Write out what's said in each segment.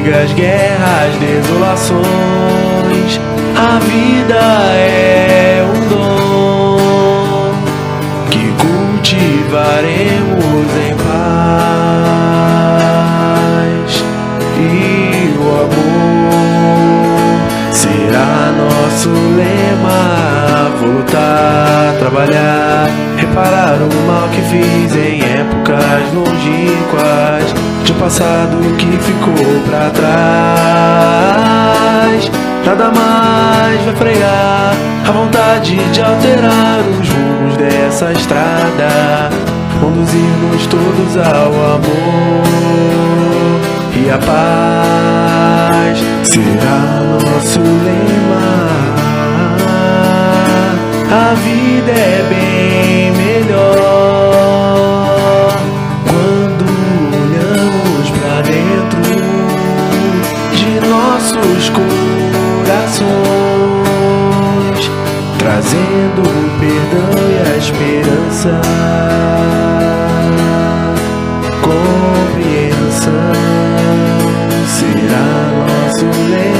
brigas, guerras, desolações. A vida é um dom que cultivaremos em paz, e o amor será nosso lema. Vou lutar, trabalhar, reparar o mal que fiz em épocas longínquas, de um passado que ficou pra trás. Nada mais vai frear a vontade de alterar os rumos dessa estrada, conduzir-nos todos ao amor, e a paz será nosso lema. A vida é bem melhor quando olhamos pra dentro de nossos corações, trazendo o perdão e a esperança, compreensão será nosso lema.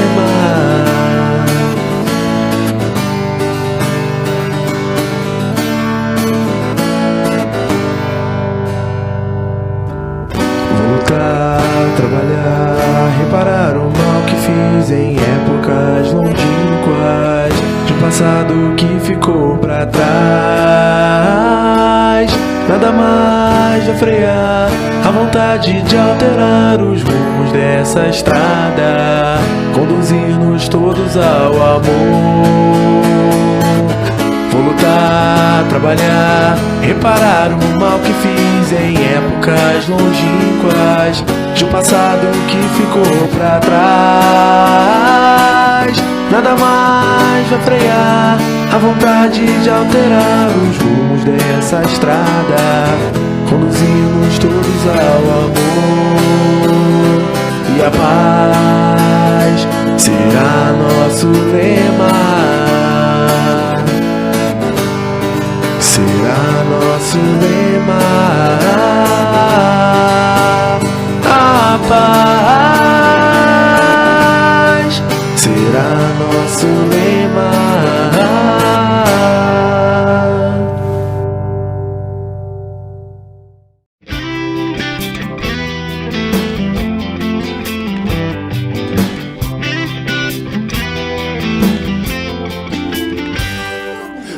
Trabalhar, reparar o mal que fiz em épocas longínquas, de um passado que ficou pra trás. Nada mais vai frear a vontade de alterar os rumos dessa estrada, conduzir-nos todos ao amor. Vou lutar, trabalhar, reparar o mal que fiz em épocas longínquas, de um passado que ficou pra trás. Nada mais vai frear a vontade de alterar os rumos dessa estrada, conduzir-nos todos ao amor, e a paz será nosso lema. Será nosso lema. A paz será nosso lema.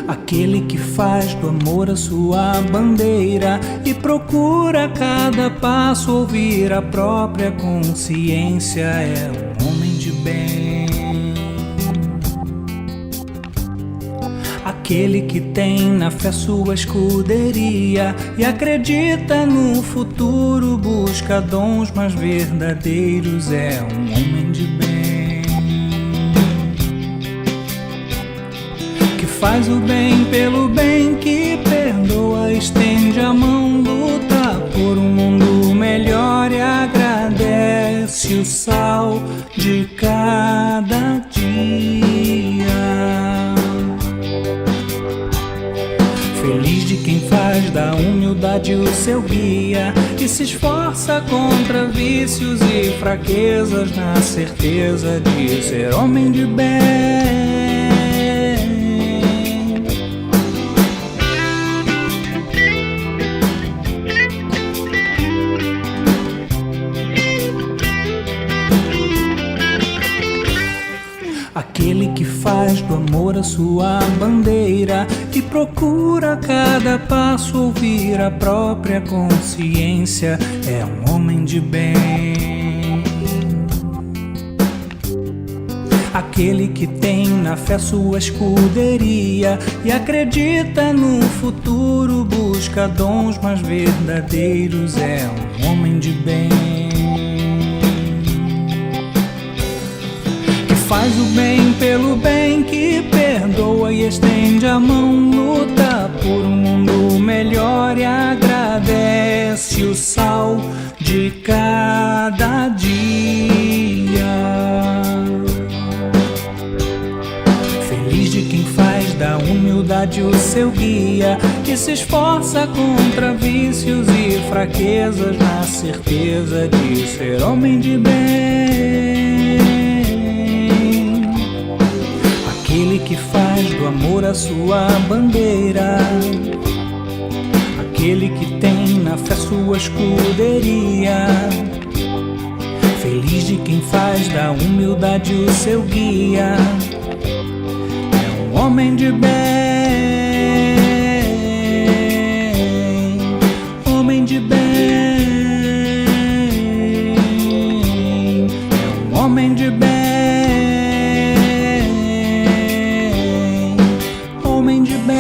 Aquele que faz do amor a sua bandeira e procura a cada passo ouvir a própria consciência é um homem de bem. Aquele que tem na fé sua escuderia e acredita no futuro, busca dons mais verdadeiros, é um homem de bem. Faz o bem pelo bem, que perdoa, estende a mão, luta por um mundo melhor e agradece o sal de cada dia. Feliz de quem faz da humildade o seu guia e se esforça contra vícios e fraquezas, na certeza de ser homem de bem. Aquele que faz do amor a sua bandeira e procura a cada passo ouvir a própria consciência é um homem de bem. Aquele que tem na fé sua escuderia e acredita no futuro, busca dons mais verdadeiros, é um homem de bem. Faz o bem pelo bem, que perdoa e estende a mão, luta por um mundo melhor e agradece o sal de cada dia. Feliz de quem faz da humildade o seu guia, que se esforça contra vícios e fraquezas, fraquezas na certeza de ser homem de bem. Aquele que faz do amor a sua bandeira, aquele que tem na fé sua escuderia, feliz de quem faz da humildade o seu guia, é um homem de bem, homem de bem, é um homem de bem, homem de bem.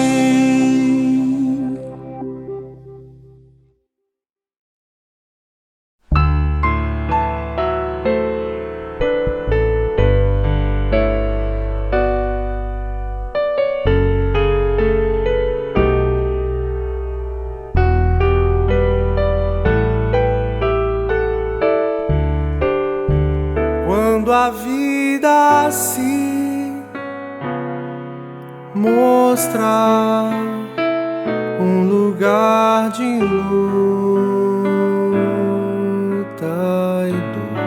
Quando a vida se mostra um lugar de luta e dor,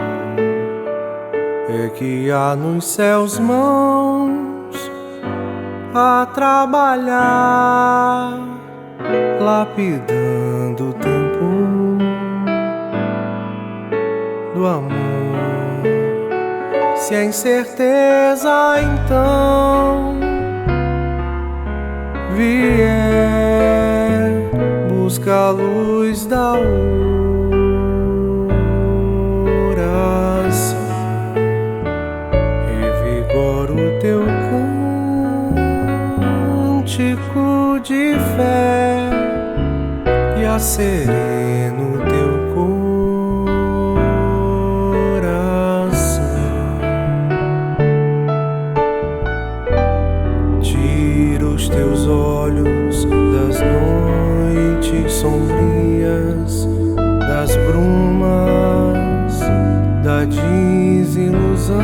é que há nos céus mãos a trabalhar, lapidando o tempo do amor. Se a incerteza então vier, busca a luz da oração, revigora o teu cântico de fé e acerena o teu teus olhos das noites sombrias, das brumas, da desilusão.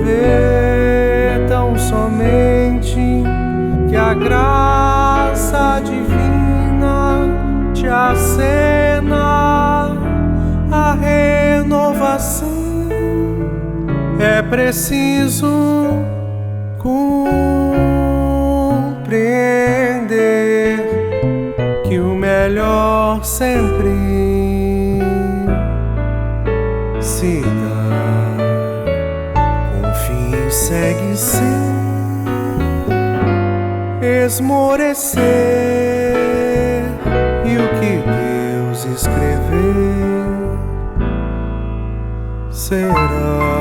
Vê tão somente que a graça divina te acena a renovação. É preciso compreender que o melhor sempre se dá. Confie e segue sem esmorecer, e o que Deus escrever será.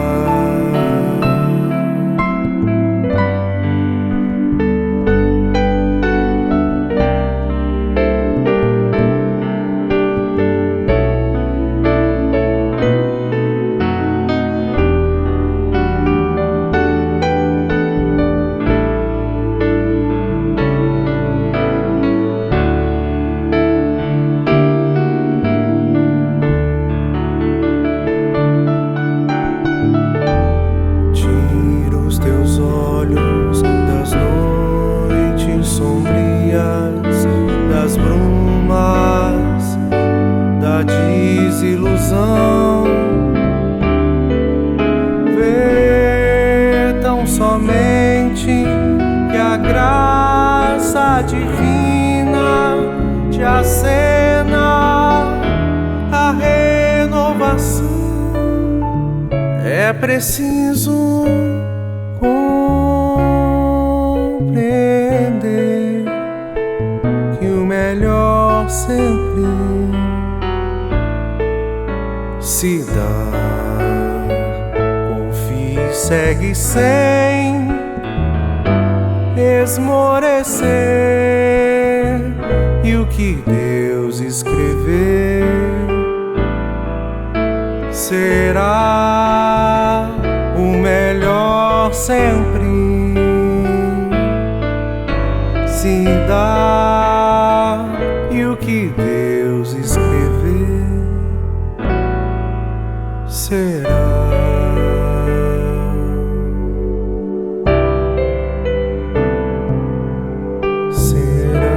Das brumas, da desilusão, vê tão somente que a graça divina te acena a renovação. É preciso compreender que o melhor sempre se dá. Confie e segue sem esmorecer, e o que Deus escrever será. O melhor sempre se dá, e o que Deus escrever será. Será.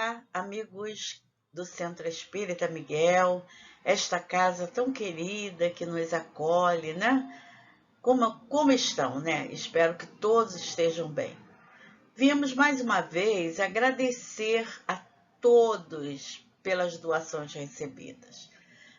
Olá, amigos do Centro Espírita Miguel, esta casa tão querida que nos acolhe, né? Como estão, né? Espero que todos estejam bem. Viemos mais uma vez agradecer a todos pelas doações recebidas.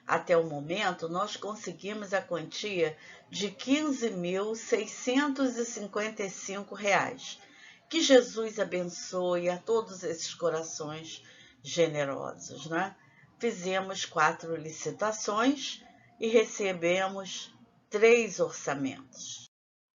Até o momento, nós conseguimos a quantia de R$ 15.655. Que Jesus abençoe a todos esses corações generosos, né? Fizemos 4 licitações e recebemos 3 orçamentos.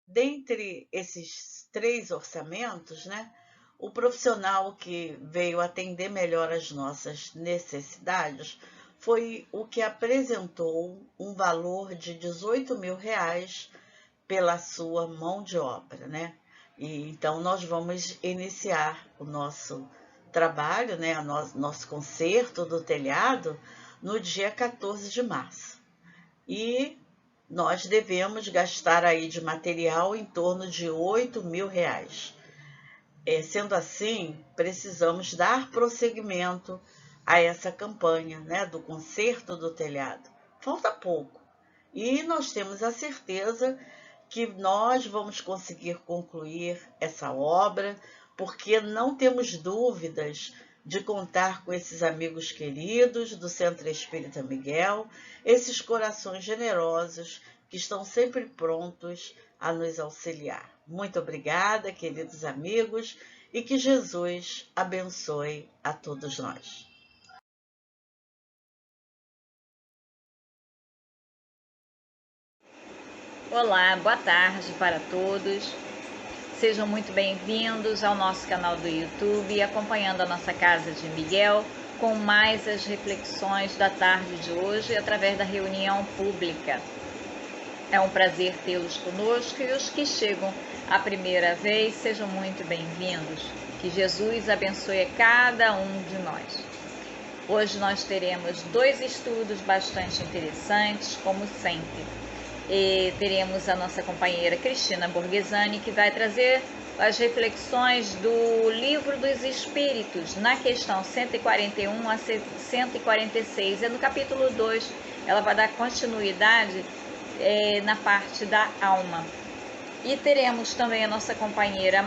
Dentre esses 3 orçamentos, né, o profissional que veio atender melhor as nossas necessidades foi o que apresentou um valor de R$ 18.000 pela sua mão de obra, né? E então nós vamos iniciar o nosso trabalho, né, nosso conserto do telhado no dia 14 de março. E nós devemos gastar aí de material em torno de R$ 8.000. Sendo assim, precisamos dar prosseguimento a essa campanha, né, do conserto do telhado. Falta pouco e nós temos a certeza que nós vamos conseguir concluir essa obra, porque não temos dúvidas de contar com esses amigos queridos do Centro Espírita Miguel, esses corações generosos que estão sempre prontos a nos auxiliar. Muito obrigada, queridos amigos, e que Jesus abençoe a todos nós. Olá, boa tarde para todos. Sejam muito bem-vindos ao nosso canal do YouTube, acompanhando a nossa Casa de Miguel, com mais as reflexões da tarde de hoje através da reunião pública. É um prazer tê-los conosco e os que chegam a primeira vez, sejam muito bem-vindos. Que Jesus abençoe a cada um de nós. Hoje nós teremos 2 estudos bastante interessantes, como sempre. E teremos a nossa companheira Cristina Borghesani, que vai trazer as reflexões do Livro dos Espíritos, na questão 141 a 146. E no capítulo 2, ela vai dar continuidade na parte da alma. E teremos também a nossa companheira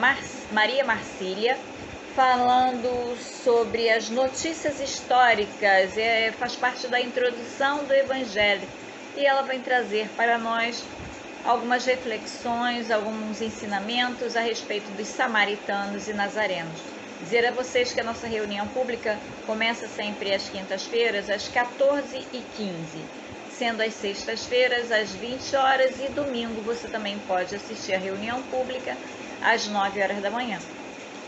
Maria Marcília, falando sobre as notícias históricas, faz parte da introdução do Evangelho. E ela vai trazer para nós algumas reflexões, alguns ensinamentos a respeito dos samaritanos e nazarenos. Dizer a vocês que a nossa reunião pública começa sempre às quintas-feiras, às 14h15, sendo às sextas-feiras, às 20 horas, e domingo você também pode assistir a reunião pública às 9 horas da manhã.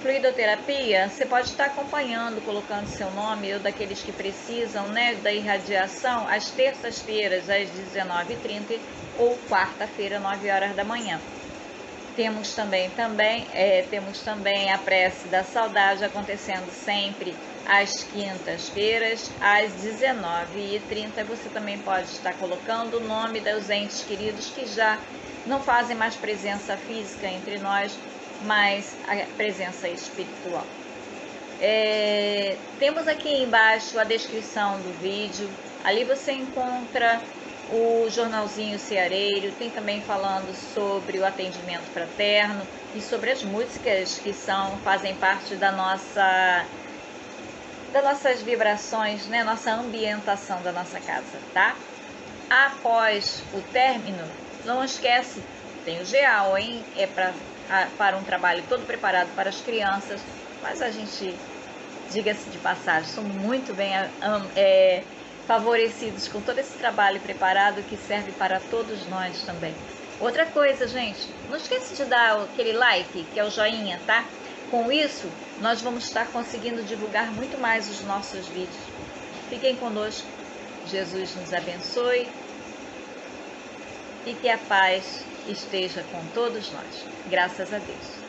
Fluidoterapia, você pode estar acompanhando, colocando seu nome, ou daqueles que precisam, né, da irradiação, às terças-feiras, às 19h30, ou quarta-feira, 9 horas da manhã. Temos também a prece da saudade acontecendo sempre às quintas-feiras, às 19h30. Você também pode estar colocando o nome dos entes queridos que já não fazem mais presença física entre nós, mas a presença espiritual. Temos aqui embaixo a descrição do vídeo. Ali você encontra o jornalzinho ceareiro, tem também falando sobre o atendimento fraterno e sobre as músicas que fazem parte das nossas vibrações, né? Nossa ambientação da nossa casa, tá? Após o término, não esquece, tem o geal, hein? Para um trabalho todo preparado para as crianças, mas a gente, diga-se de passagem, somos muito bem favorecidos com todo esse trabalho preparado que serve para todos nós também. Outra coisa, gente, não esqueça de dar aquele like, que é o joinha, tá? Com isso, nós vamos estar conseguindo divulgar muito mais os nossos vídeos. Fiquem conosco, Jesus nos abençoe e que a paz esteja com todos nós. Graças a Deus.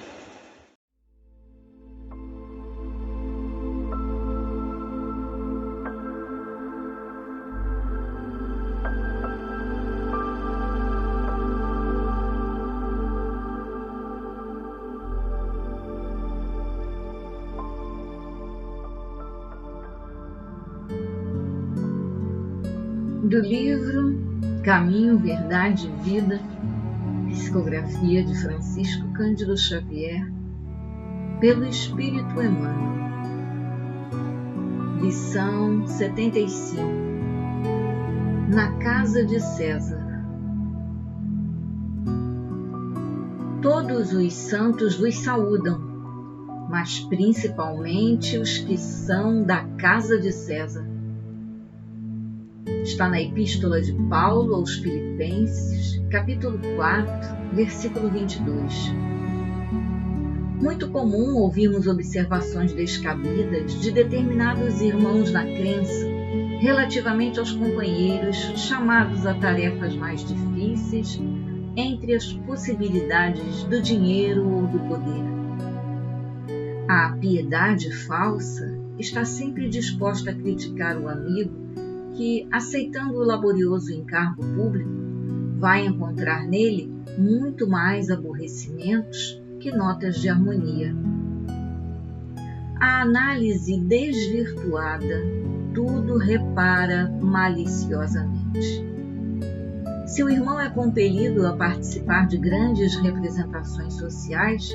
Do livro Caminho, Verdade e Vida, psicografia de Francisco Cândido Xavier, pelo Espírito Emmanuel. Lição 75. Na casa de César. Todos os santos vos saúdam, mas principalmente os que são da casa de César. Está na Epístola de Paulo aos Filipenses, capítulo 4, versículo 22. Muito comum ouvirmos observações descabidas de determinados irmãos na crença relativamente aos companheiros chamados a tarefas mais difíceis entre as possibilidades do dinheiro ou do poder. A piedade falsa está sempre disposta a criticar o amigo que, aceitando o laborioso encargo público, vai encontrar nele muito mais aborrecimentos que notas de harmonia. A análise desvirtuada tudo repara maliciosamente. Se o irmão é compelido a participar de grandes representações sociais,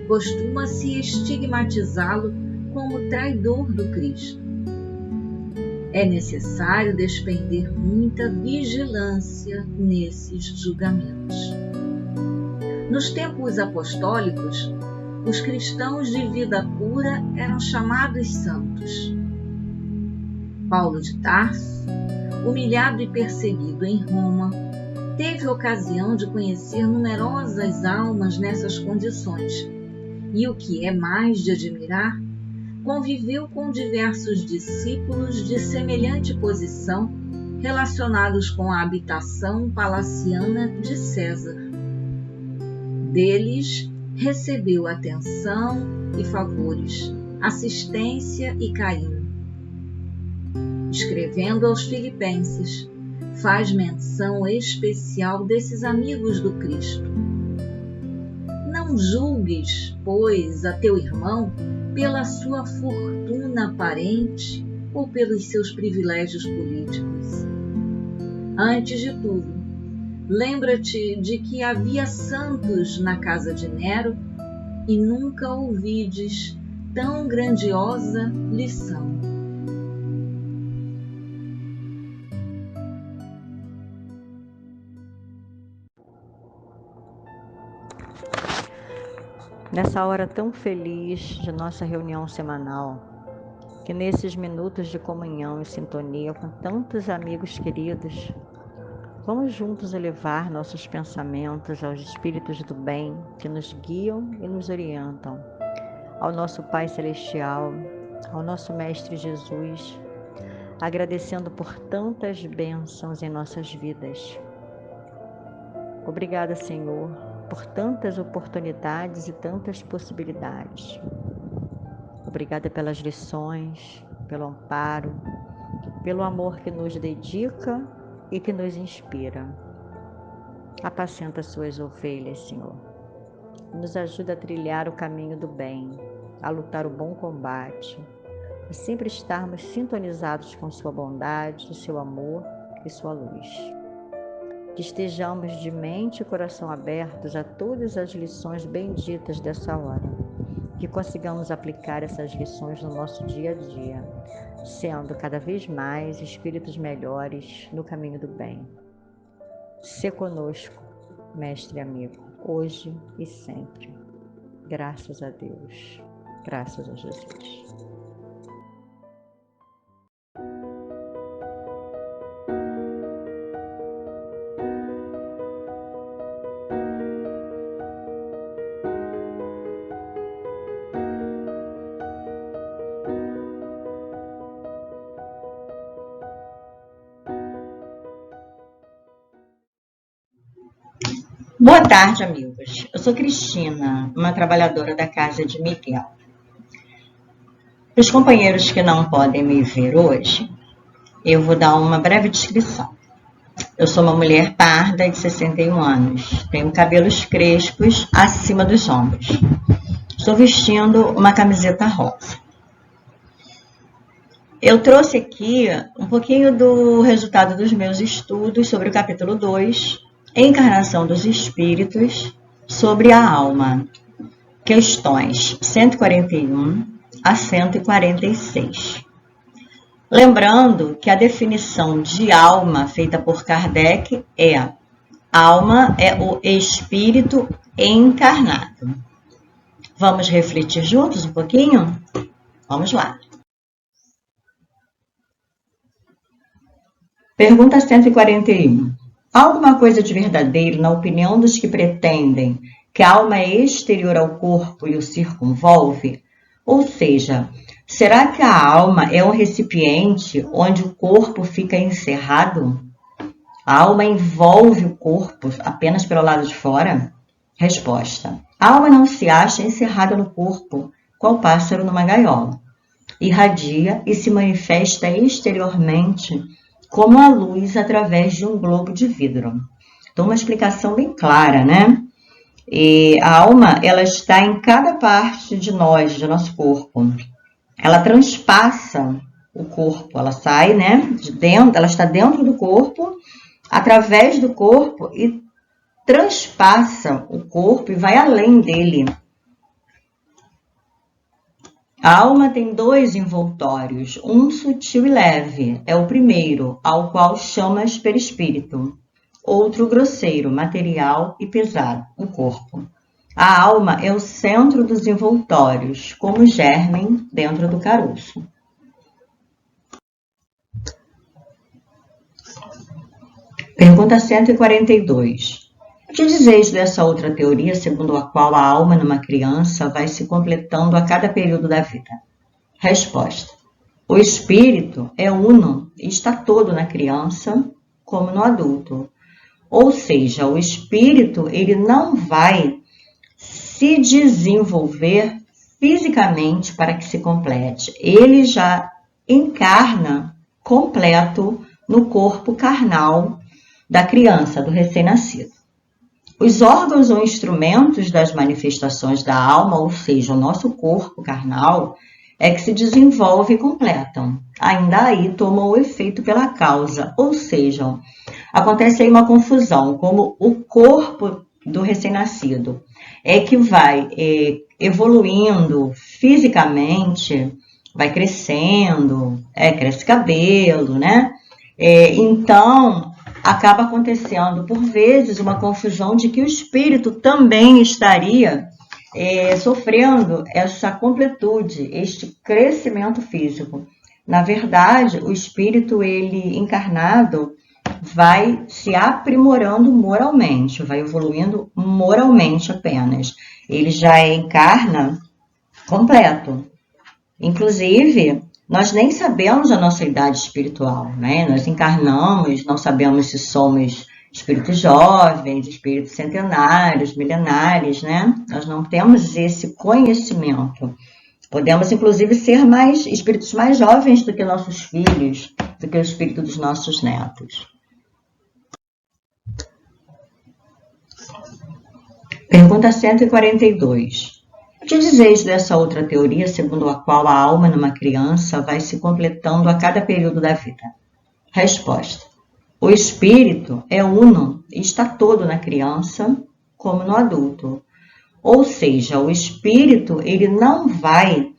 costuma-se estigmatizá-lo como traidor do Cristo. É necessário despender muita vigilância nesses julgamentos. Nos tempos apostólicos, os cristãos de vida pura eram chamados santos. Paulo de Tarso, humilhado e perseguido em Roma, teve ocasião de conhecer numerosas almas nessas condições e, o que é mais de admirar, conviveu com diversos discípulos de semelhante posição relacionados com a habitação palaciana de César. Deles recebeu atenção e favores, assistência e carinho. Escrevendo aos Filipenses, faz menção especial desses amigos do Cristo. Não julgues, pois, a teu irmão pela sua fortuna aparente ou pelos seus privilégios políticos. Antes de tudo, lembra-te de que havia santos na casa de Nero e nunca ouvides tão grandiosa lição. Nessa hora tão feliz de nossa reunião semanal, que nesses minutos de comunhão e sintonia com tantos amigos queridos, vamos juntos elevar nossos pensamentos aos espíritos do bem que nos guiam e nos orientam, ao nosso Pai Celestial, ao nosso Mestre Jesus, agradecendo por tantas bênçãos em nossas vidas. Obrigada, Senhor, por tantas oportunidades e tantas possibilidades. Obrigada pelas lições, pelo amparo, pelo amor que nos dedica e que nos inspira. Apacenta suas ovelhas, Senhor. Nos ajuda a trilhar o caminho do bem, a lutar o bom combate, e sempre estarmos sintonizados com sua bondade, seu amor e sua luz. Que estejamos de mente e coração abertos a todas as lições benditas dessa hora. Que consigamos aplicar essas lições no nosso dia a dia, sendo cada vez mais espíritos melhores no caminho do bem. Sê conosco, mestre amigo, hoje e sempre. Graças a Deus. Graças a Jesus. Boa tarde, amigos. Eu sou Cristina, uma trabalhadora da Casa de Miguel. Para os companheiros que não podem me ver hoje, eu vou dar uma breve descrição. Eu sou uma mulher parda de 61 anos, tenho cabelos crespos acima dos ombros. Estou vestindo uma camiseta rosa. Eu trouxe aqui um pouquinho do resultado dos meus estudos sobre o capítulo 2, Encarnação dos Espíritos, sobre a alma. Questões 141 a 146. Lembrando que a definição de alma feita por Kardec é: alma é o espírito encarnado. Vamos refletir juntos um pouquinho? Vamos lá. Pergunta 141. Há alguma coisa de verdadeiro na opinião dos que pretendem que a alma é exterior ao corpo e o circunvolve? Ou seja, será que a alma é um recipiente onde o corpo fica encerrado? A alma envolve o corpo apenas pelo lado de fora? Resposta. A alma não se acha encerrada no corpo, qual pássaro numa gaiola. Irradia e se manifesta exteriormente como a luz através de um globo de vidro. Então, uma explicação bem clara, né? E a alma, ela está em cada parte de nós, do nosso corpo. Ela transpassa o corpo, ela sai, né, de dentro, ela está dentro do corpo, através do corpo e transpassa o corpo e vai além dele. A alma tem 2 envoltórios, um sutil e leve, é o primeiro, ao qual chamas perispírito. Outro grosseiro, material e pesado, o corpo. A alma é o centro dos envoltórios, como germen dentro do caroço. Pergunta 142. O que dizeis dessa outra teoria, segundo a qual a alma numa criança vai se completando a cada período da vida? Resposta. O espírito é uno e está todo na criança, como no adulto. Ou seja, o espírito ele não vai se desenvolver fisicamente para que se complete. Ele já encarna completo no corpo carnal da criança, do recém-nascido. Os órgãos ou instrumentos das manifestações da alma, ou seja, o nosso corpo carnal, é que se desenvolve e completam. Ainda aí tomam o efeito pela causa, ou seja, acontece aí uma confusão, como o corpo do recém-nascido é que vai evoluindo fisicamente, vai crescendo, cresce cabelo, né? Então, acaba acontecendo, por vezes, uma confusão de que o espírito também estaria sofrendo essa completude, este crescimento físico. Na verdade, o espírito, ele encarnado, vai se aprimorando moralmente, vai evoluindo moralmente apenas. Ele já encarna completo. Inclusive, nós nem sabemos a nossa idade espiritual, né? Nós encarnamos, não sabemos se somos espíritos jovens, espíritos centenários, milenares, né? Nós não temos esse conhecimento. Podemos, inclusive, ser espíritos mais jovens do que nossos filhos, do que o espírito dos nossos netos. Pergunta 142. O que dizeis dessa outra teoria, segundo a qual a alma numa criança vai se completando a cada período da vida? Resposta. O espírito é uno e está todo na criança, como no adulto. Ou seja, o espírito ele não vai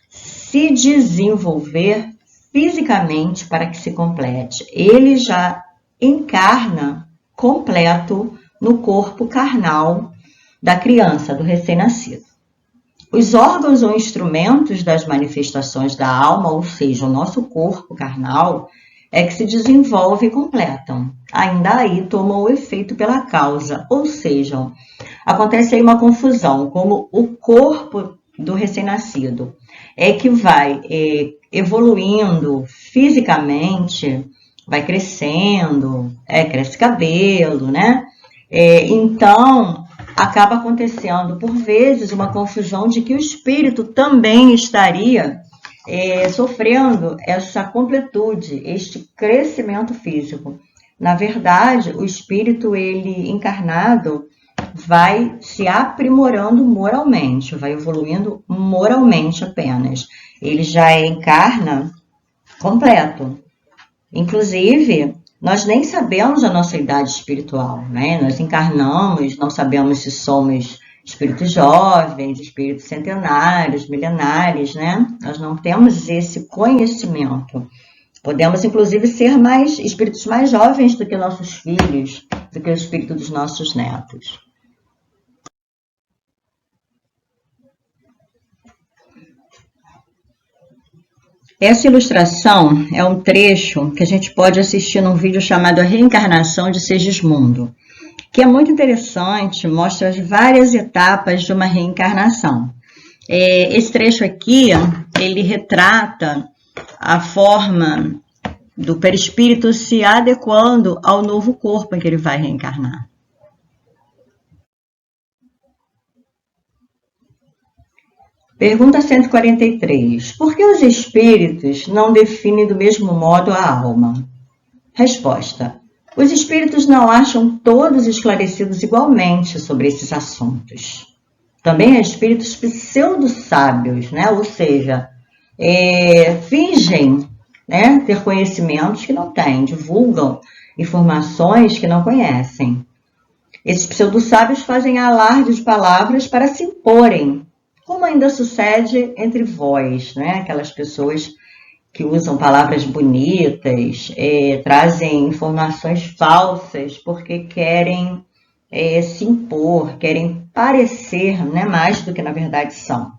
se desenvolver fisicamente para que se complete. Ele já encarna completo no corpo carnal da criança, do recém-nascido. Os órgãos ou instrumentos das manifestações da alma, ou seja, o nosso corpo carnal, é que se desenvolve e completam. Ainda aí tomam o efeito pela causa, ou seja, acontece aí uma confusão, como o corpo do recém-nascido é que vai evoluindo fisicamente, vai crescendo, cresce cabelo, né? Então, acaba acontecendo, por vezes, uma confusão de que o espírito também estaria sofrendo essa completude, este crescimento físico. Na verdade, o espírito, ele encarnado, vai se aprimorando moralmente, vai evoluindo moralmente apenas. Ele já encarna completo. Inclusive, nós nem sabemos a nossa idade espiritual, né? Nós encarnamos, não sabemos se somos espíritos jovens, espíritos centenários, milenares, né? Nós não temos esse conhecimento. Podemos, inclusive, ser espíritos mais jovens do que nossos filhos, do que o espírito dos nossos netos. Essa ilustração é um trecho que a gente pode assistir num vídeo chamado A Reencarnação de Segismundo, que é muito interessante, mostra as várias etapas de uma reencarnação. Esse trecho aqui, ele retrata a forma do perispírito se adequando ao novo corpo em que ele vai reencarnar. Pergunta 143. Por que os espíritos não definem do mesmo modo a alma? Resposta. Os espíritos não acham todos esclarecidos igualmente sobre esses assuntos. Também há espíritos pseudo-sábios, né? Ou seja, fingem, né, ter conhecimentos que não têm, divulgam informações que não conhecem. Esses pseudo-sábios fazem alarde de palavras para se imporem, como ainda sucede entre vós, né? Aquelas pessoas que usam palavras bonitas, trazem informações falsas porque querem se impor, querem parecer, né, mais do que na verdade são.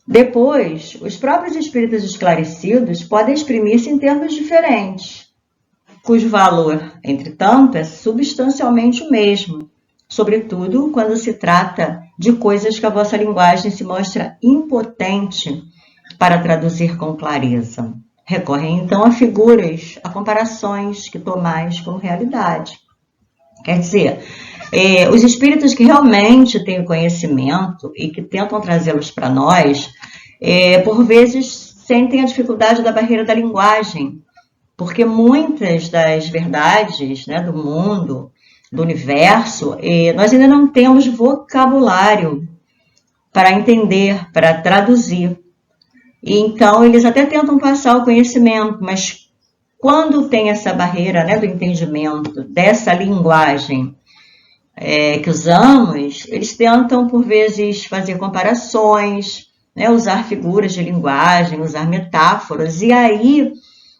Depois, os próprios espíritos esclarecidos podem exprimir-se em termos diferentes, cujo valor, entretanto, é substancialmente o mesmo, sobretudo quando se trata de coisas que a vossa linguagem se mostra impotente para traduzir com clareza. Recorrem, então, a figuras, a comparações que tomais como realidade. Quer dizer, os espíritos que realmente têm conhecimento e que tentam trazê-los para nós, por vezes sentem a dificuldade da barreira da linguagem, porque muitas das verdades, né, do mundo, do universo, nós ainda não temos vocabulário para entender, para traduzir. E então, eles até tentam passar o conhecimento, mas quando tem essa barreira, né, do entendimento, dessa linguagem que usamos, eles tentam, por vezes, fazer comparações, né, usar figuras de linguagem, usar metáforas, e aí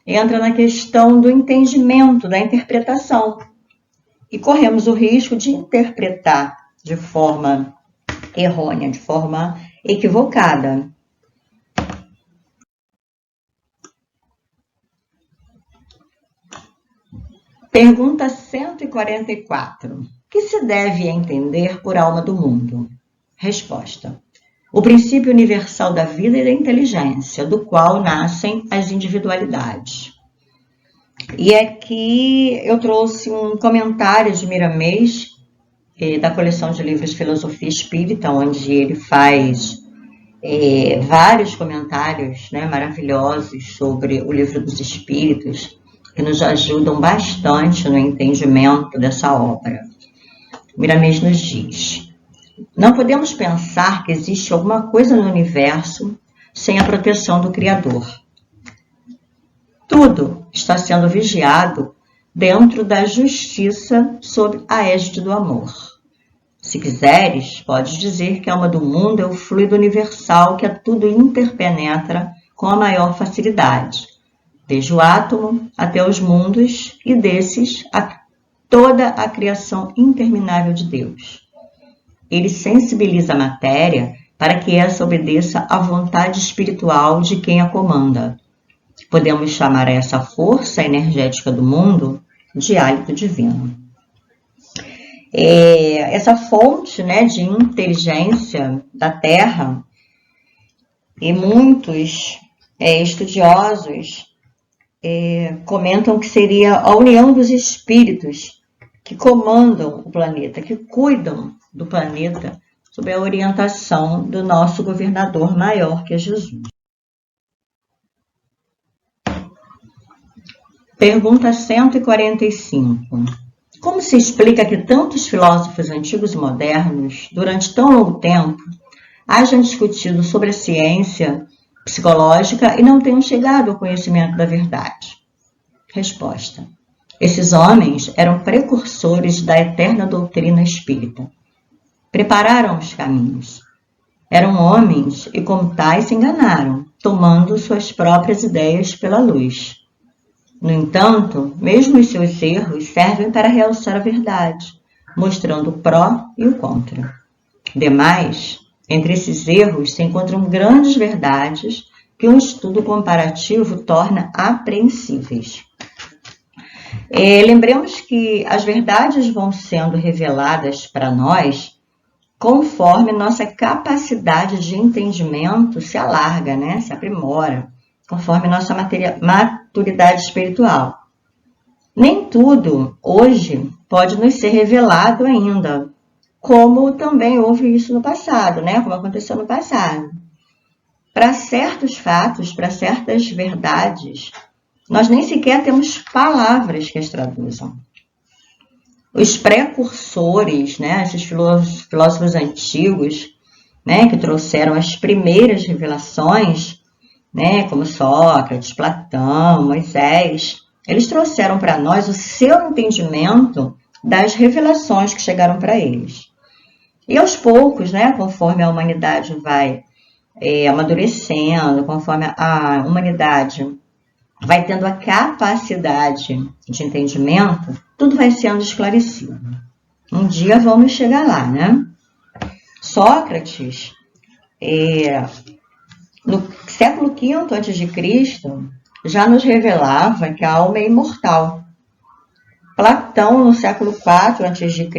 entra na questão do entendimento, da interpretação. E corremos o risco de interpretar de forma errônea, de forma equivocada. Pergunta 144. O que se deve entender por alma do mundo? Resposta. O princípio universal da vida e da inteligência, do qual nascem as individualidades. E aqui eu trouxe um comentário de Miramês, da coleção de livros Filosofia Espírita, onde ele faz vários comentários, né, maravilhosos sobre o Livro dos Espíritos, que nos ajudam bastante no entendimento dessa obra. Miramês nos diz: não podemos pensar que existe alguma coisa no universo sem a proteção do Criador. Tudo está sendo vigiado dentro da justiça sob a égide do amor. Se quiseres, podes dizer que a alma do mundo é o fluido universal que a tudo interpenetra com a maior facilidade, desde o átomo até os mundos e desses a toda a criação interminável de Deus. Ele sensibiliza a matéria para que essa obedeça à vontade espiritual de quem a comanda. Podemos chamar essa força energética do mundo de hálito divino. Essa fonte, né, de inteligência da Terra, e muitos estudiosos comentam que seria a união dos espíritos que comandam o planeta, que cuidam do planeta sob a orientação do nosso governador maior, que é Jesus. Pergunta 145. Como se explica que tantos filósofos antigos e modernos, durante tão longo tempo, hajam discutido sobre a ciência psicológica e não tenham chegado ao conhecimento da verdade? Resposta: esses homens eram precursores da eterna doutrina espírita. Prepararam os caminhos. Eram homens e, como tais, se enganaram, tomando suas próprias ideias pela luz. No entanto, mesmo os seus erros servem para realçar a verdade, mostrando o pró e o contra. Demais, entre esses erros se encontram grandes verdades que um estudo comparativo torna apreensíveis. Lembremos que as verdades vão sendo reveladas para nós conforme nossa capacidade de entendimento se alarga, né? Se aprimora, conforme nossa maturidade espiritual. Nem tudo hoje pode nos ser revelado ainda, como também houve isso no passado, né? Como aconteceu no passado. Para certos fatos, para certas verdades, nós nem sequer temos palavras que as traduzam. Os precursores, né, esses filósofos antigos, né, que trouxeram as primeiras revelações, né, como Sócrates, Platão, Moisés, eles trouxeram para nós o seu entendimento das revelações que chegaram para eles. E aos poucos, né, conforme a humanidade vai amadurecendo, conforme a humanidade vai tendo a capacidade de entendimento, tudo vai sendo esclarecido. Um dia vamos chegar lá, né? Sócrates, no século V a.C., já nos revelava que a alma é imortal. Platão, no século IV a.C.,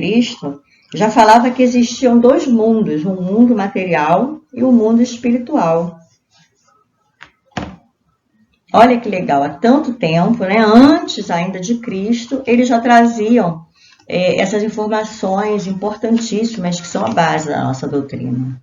já falava que existiam dois mundos, um mundo material e um mundo espiritual. Olha que legal, há tanto tempo, né? Antes ainda de Cristo, eles já traziam essas informações importantíssimas que são a base da nossa doutrina.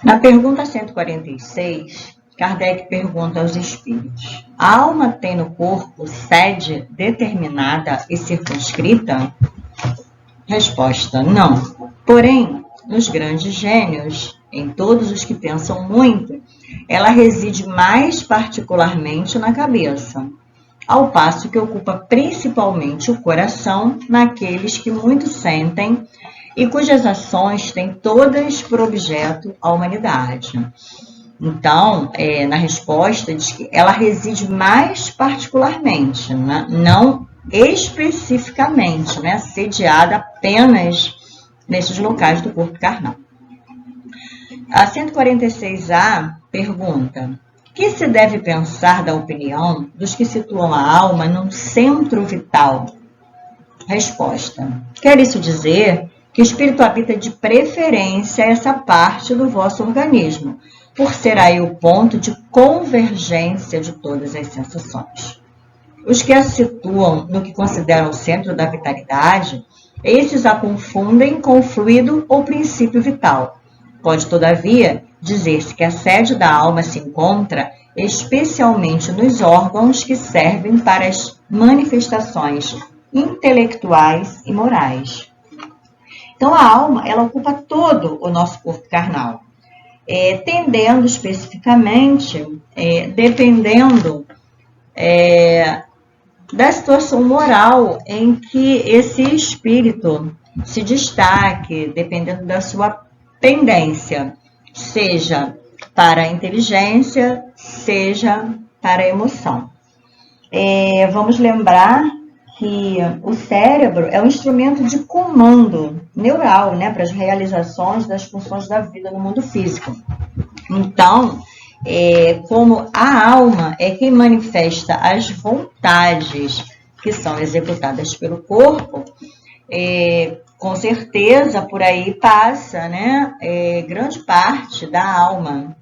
Na pergunta 146, Kardec pergunta aos espíritos: a alma tem no corpo sede determinada e circunscrita? Resposta: não. Porém, nos grandes gênios, em todos os que pensam muito, ela reside mais particularmente na cabeça, ao passo que ocupa principalmente o coração naqueles que muito sentem e cujas ações têm todas por objeto a humanidade. Então, na resposta, diz que ela reside mais particularmente, né? Não especificamente, né? Sediada apenas nesses locais do corpo carnal. A 146A pergunta: que se deve pensar da opinião dos que situam a alma num centro vital? Resposta: quer isso dizer que o espírito habita de preferência essa parte do vosso organismo, por ser aí o ponto de convergência de todas as sensações. Os que a situam no que consideram o centro da vitalidade, estes a confundem com o fluido ou princípio vital. Pode, todavia, dizer-se que a sede da alma se encontra especialmente nos órgãos que servem para as manifestações intelectuais e morais. Então, a alma, ela ocupa todo o nosso corpo carnal, tendendo especificamente, dependendo da situação moral em que esse espírito se destaque, dependendo da sua pendência, seja para a inteligência, seja para a emoção. Vamos lembrar que o cérebro é um instrumento de comando neural, né, para as realizações das funções da vida no mundo físico. Então, como a alma é quem manifesta as vontades que são executadas pelo corpo, com certeza por aí passa, né, grande parte da alma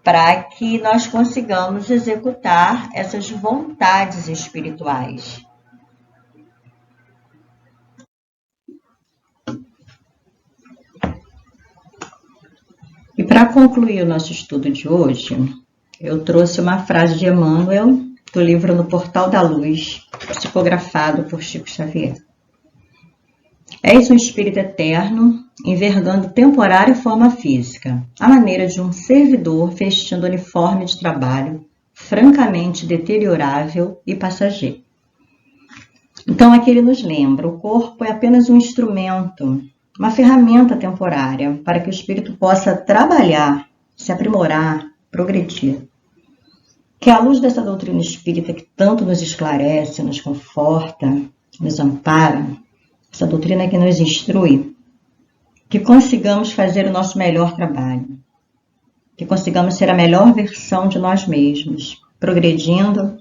para que nós consigamos executar essas vontades espirituais. E para concluir o nosso estudo de hoje, eu trouxe uma frase de Emmanuel, do livro No Portal da Luz, psicografado por Chico Xavier. És um espírito eterno, envergando temporária forma física, à maneira de um servidor vestindo uniforme de trabalho, francamente deteriorável e passageiro. Então aqui ele nos lembra, o corpo é apenas um instrumento, uma ferramenta temporária para que o espírito possa trabalhar, se aprimorar, progredir. Que à luz dessa doutrina espírita que tanto nos esclarece, nos conforta, nos ampara, essa doutrina que nos instrui, que consigamos fazer o nosso melhor trabalho, que consigamos ser a melhor versão de nós mesmos, progredindo,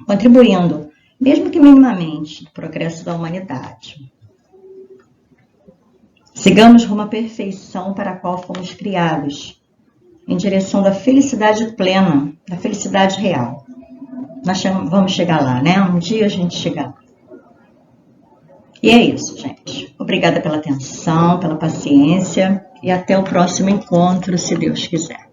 contribuindo, mesmo que minimamente, no progresso da humanidade. Sigamos rumo à perfeição para a qual fomos criados, em direção da felicidade plena, da felicidade real. Nós vamos chegar lá, né? Um dia a gente chega lá. E é isso, gente. Obrigada pela atenção, pela paciência e até o próximo encontro, se Deus quiser.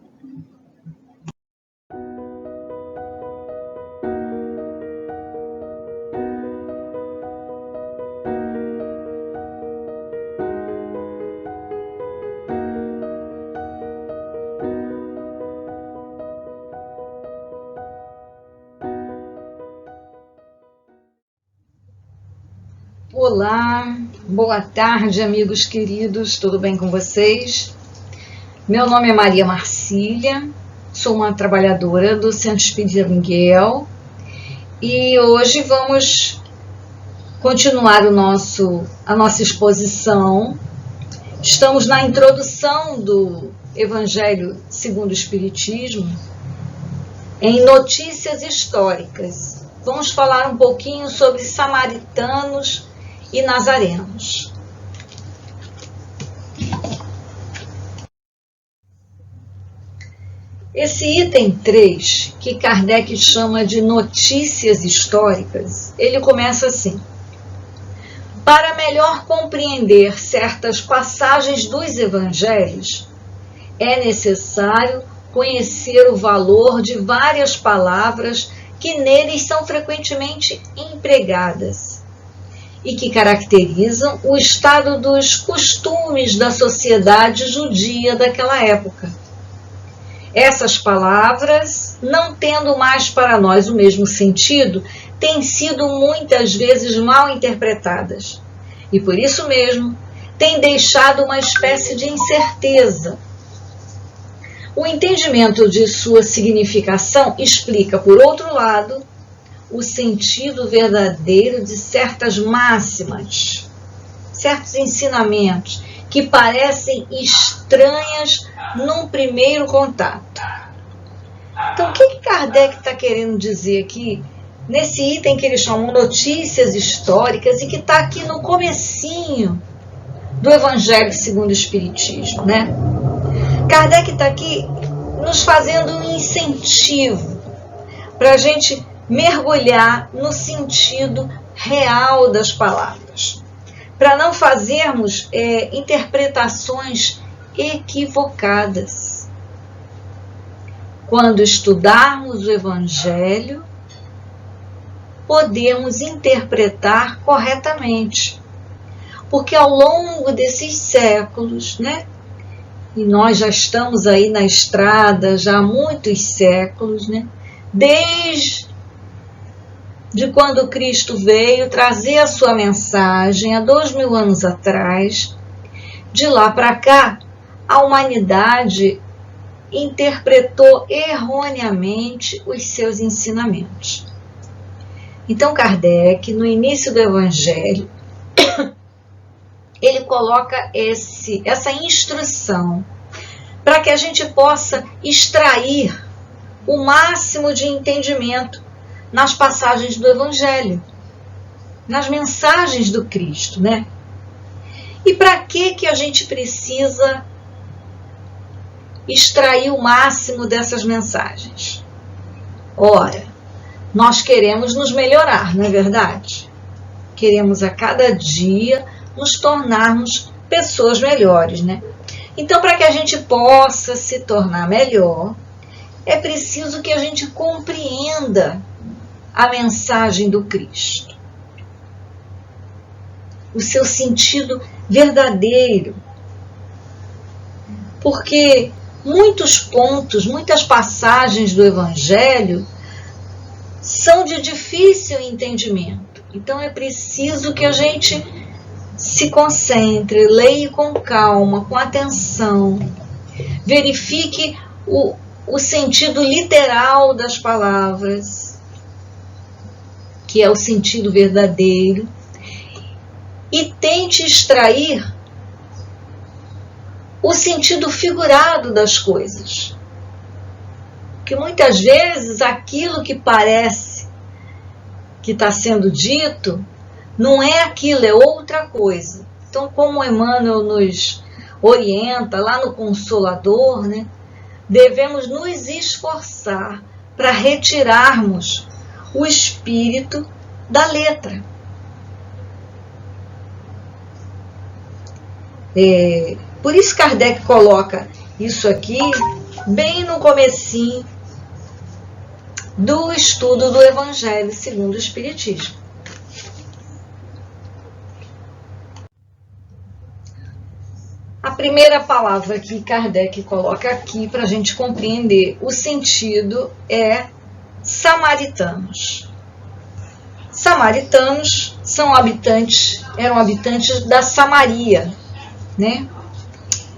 Olá, boa tarde, amigos queridos, tudo bem com vocês? Meu nome é Maria Marcília, sou uma trabalhadora do Centro Espírita Miguel e hoje vamos continuar a nossa exposição. Estamos na introdução do Evangelho segundo o Espiritismo em notícias históricas. Vamos falar um pouquinho sobre samaritanos e nazarenos. Esse item 3, que Kardec chama de notícias históricas, ele começa assim: para melhor compreender certas passagens dos evangelhos, é necessário conhecer o valor de várias palavras que neles são frequentemente empregadas e que caracterizam o estado dos costumes da sociedade judia daquela época. Essas palavras, não tendo mais para nós o mesmo sentido, têm sido muitas vezes mal interpretadas e, por isso mesmo, têm deixado uma espécie de incerteza. O entendimento de sua significação explica, por outro lado, o sentido verdadeiro de certas máximas, certos ensinamentos que parecem estranhas num primeiro contato. Então, o que Kardec está querendo dizer aqui, nesse item que eles chamam notícias históricas e que está aqui no comecinho do Evangelho segundo o Espiritismo, né? Kardec está aqui nos fazendo um incentivo para a gente mergulhar no sentido real das palavras, para não fazermos interpretações equivocadas. Quando estudarmos o Evangelho, podemos interpretar corretamente, porque ao longo desses séculos, né, e nós já estamos aí na estrada já há muitos séculos, né, desde quando Cristo veio trazer a sua mensagem há 2000 anos atrás, de lá para cá, a humanidade interpretou erroneamente os seus ensinamentos. Então, Kardec, no início do Evangelho, ele coloca essa instrução para que a gente possa extrair o máximo de entendimento nas passagens do Evangelho, nas mensagens do Cristo, né? E para que a gente precisa extrair o máximo dessas mensagens? Ora, nós queremos nos melhorar, não é verdade? Queremos a cada dia nos tornarmos pessoas melhores, né? Então, para que a gente possa se tornar melhor, é preciso que a gente compreenda a mensagem do Cristo. o seu sentido verdadeiro. Porque muitos pontos, muitas passagens do Evangelho são de difícil entendimento. Então é preciso que a gente se concentre, leia com calma, com atenção, verifique o sentido literal das palavras, que é o sentido verdadeiro, e tente extrair o sentido figurado das coisas. Porque muitas vezes aquilo que parece que está sendo dito não é aquilo, é outra coisa. Então, como Emmanuel nos orienta lá no Consolador, né, devemos nos esforçar para retirarmos o espírito da letra. Por isso Kardec coloca isso aqui bem no comecinho do estudo do Evangelho segundo o Espiritismo. A primeira palavra que Kardec coloca aqui para a gente compreender o sentido é samaritanos. Samaritanos eram habitantes da Samaria, né?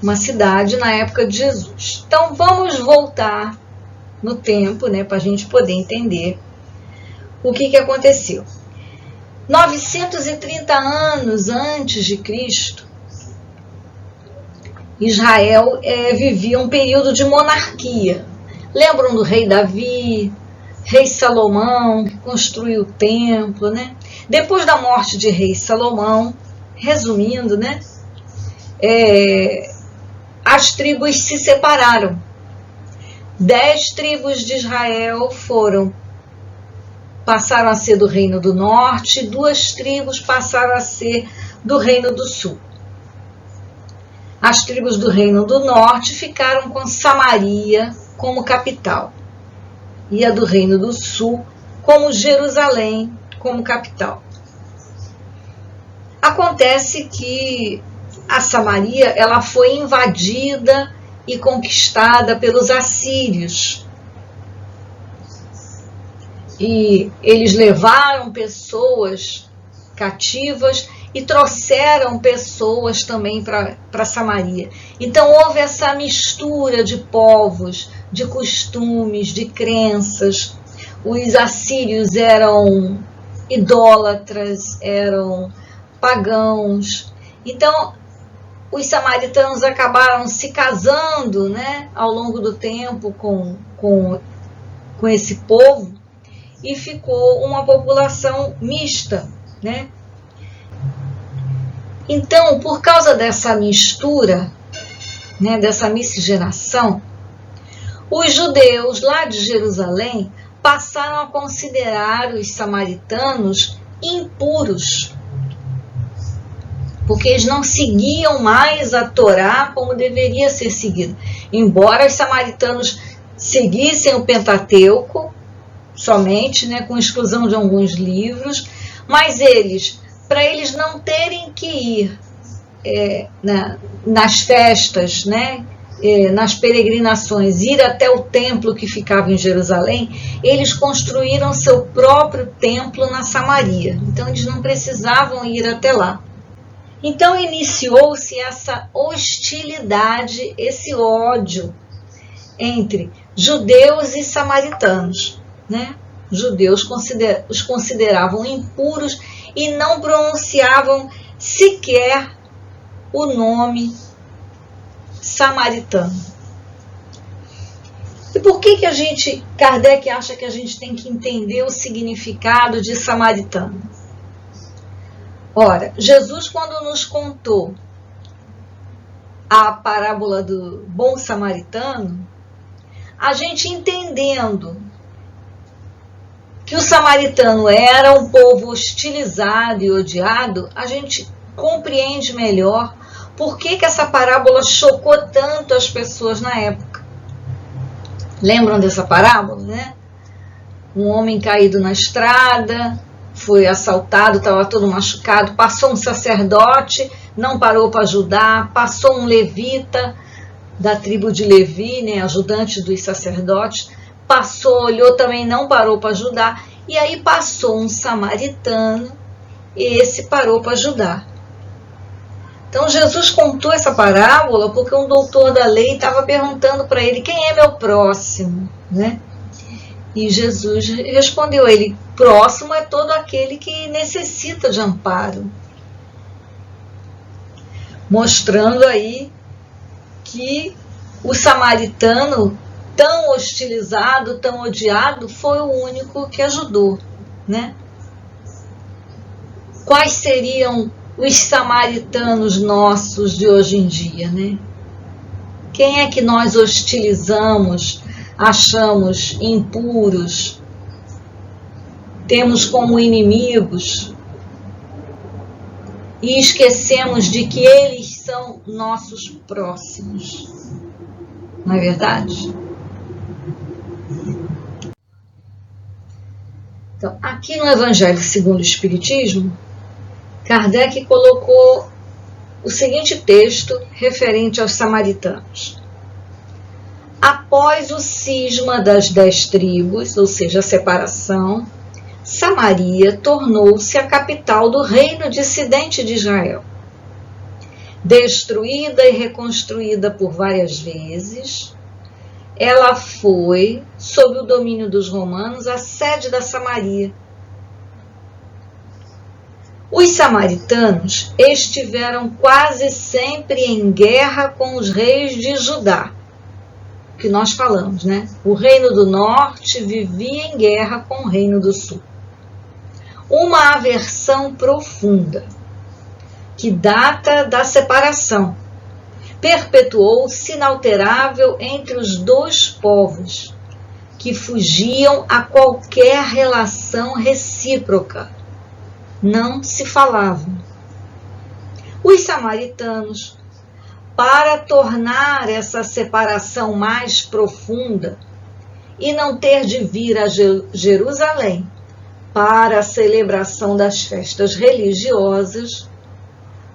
Uma cidade na época de Jesus. Então vamos voltar no tempo, né, para a gente poder entender o que aconteceu. 930 anos antes de Cristo, Israel vivia um período de monarquia. Lembram do rei Davi, rei Salomão, que construiu o templo, né? Depois da morte de rei Salomão, resumindo, né, as tribos se separaram. 10 tribos de Israel passaram a ser do Reino do Norte, 2 tribos passaram a ser do Reino do Sul. As tribos do Reino do Norte ficaram com Samaria como capital, e a do Reino do Sul como Jerusalém como capital. Acontece que a Samaria ela foi invadida e conquistada pelos assírios. E eles levaram pessoas cativas e trouxeram pessoas também para Samaria. Então houve essa mistura de povos, de costumes, de crenças. Os assírios eram idólatras, eram pagãos. Então os samaritanos acabaram se casando, né, ao longo do tempo com esse povo, e ficou uma população mista, né? Então, por causa dessa mistura, né, dessa miscigenação, os judeus lá de Jerusalém passaram a considerar os samaritanos impuros, porque eles não seguiam mais a Torá como deveria ser seguido. Embora os samaritanos seguissem o Pentateuco somente, né, com exclusão de alguns livros, mas para eles não terem que ir nas festas, né, nas peregrinações, ir até o templo que ficava em Jerusalém, eles construíram seu próprio templo na Samaria. Então eles não precisavam ir até lá. Então iniciou-se essa hostilidade, esse ódio entre judeus e samaritanos, né? Os judeus os consideravam impuros e não pronunciavam sequer o nome samaritano. E por que Kardec acha que a gente tem que entender o significado de samaritano? Ora, Jesus, quando nos contou a parábola do bom samaritano, a gente entendendo que o samaritano era um povo hostilizado e odiado, a gente compreende melhor por que essa parábola chocou tanto as pessoas na época. Lembram dessa parábola, né? Um homem caído na estrada, foi assaltado, estava todo machucado. Passou um sacerdote, não parou para ajudar. Passou um levita da tribo de Levi, né, ajudante dos sacerdotes. Passou, olhou também, não parou para ajudar. E aí passou um samaritano e esse parou para ajudar. Então Jesus contou essa parábola porque um doutor da lei estava perguntando para ele: quem é meu próximo, né? E Jesus respondeu a ele: próximo é todo aquele que necessita de amparo. Mostrando aí que o samaritano, tão hostilizado, tão odiado, foi o único que ajudou, né? Quais seriam os samaritanos nossos de hoje em dia, né? Quem é que nós hostilizamos, achamos impuros, temos como inimigos e esquecemos de que eles são nossos próximos? Não é verdade? Então, aqui no Evangelho segundo o Espiritismo, Kardec colocou o seguinte texto referente aos samaritanos. Após o cisma das 10 tribos, ou seja, a separação, Samaria tornou-se a capital do reino dissidente de Israel. Destruída e reconstruída por várias vezes, ela foi, sob o domínio dos romanos, a sede da Samaria. Os samaritanos estiveram quase sempre em guerra com os reis de Judá, que nós falamos, né? O reino do norte vivia em guerra com o reino do sul. Uma aversão profunda, que data da separação, perpetuou-se inalterável entre os dois povos, que fugiam a qualquer relação recíproca. Não se falavam. Os samaritanos, para tornar essa separação mais profunda e não ter de vir a Jerusalém para a celebração das festas religiosas,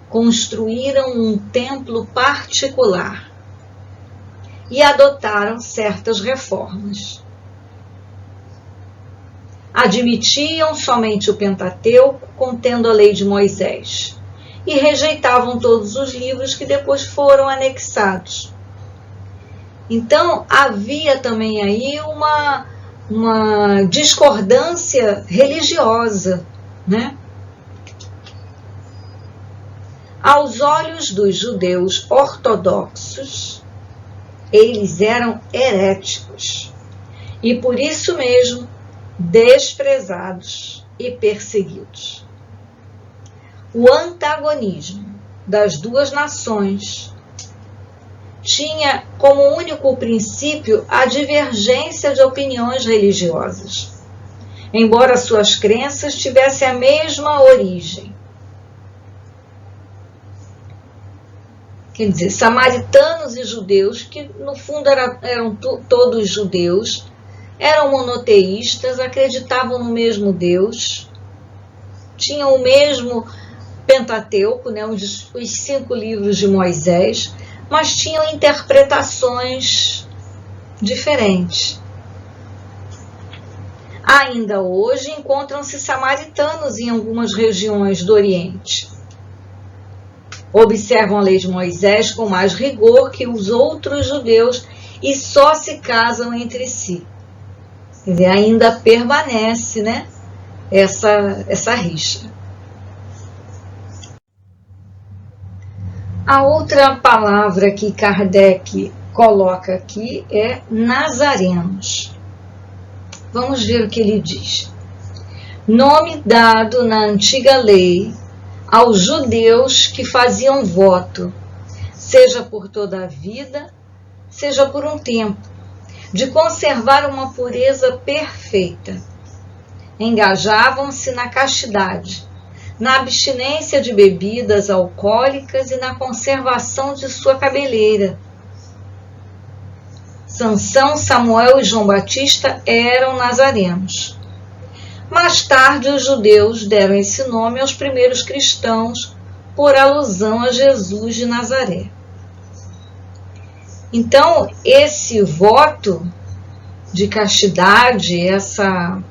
construíram um templo particular e adotaram certas reformas. Admitiam somente o Pentateuco, contendo a lei de Moisés, e rejeitavam todos os livros que depois foram anexados. Então, havia também aí uma discordância religiosa, né? Aos olhos dos judeus ortodoxos, eles eram heréticos e, por isso mesmo, desprezados e perseguidos. O antagonismo das duas nações tinha como único princípio a divergência de opiniões religiosas, embora suas crenças tivessem a mesma origem. Quer dizer, samaritanos e judeus, que no fundo eram todos judeus, eram monoteístas, acreditavam no mesmo Deus, tinham o mesmo Pentateuco, né, os 5 livros de Moisés, mas tinham interpretações diferentes. Ainda hoje encontram-se samaritanos em algumas regiões do Oriente. Observam a lei de Moisés com mais rigor que os outros judeus e só se casam entre si. Quer dizer, ainda permanece, né, essa rixa. A outra palavra que Kardec coloca aqui é nazarenos. Vamos ver o que ele diz. Nome dado na antiga lei aos judeus que faziam voto, seja por toda a vida, seja por um tempo, de conservar uma pureza perfeita. Engajavam-se na castidade, na abstinência de bebidas alcoólicas e na conservação de sua cabeleira. Sansão, Samuel e João Batista eram nazarenos. Mais tarde, os judeus deram esse nome aos primeiros cristãos por alusão a Jesus de Nazaré. Então, esse voto de castidade, essa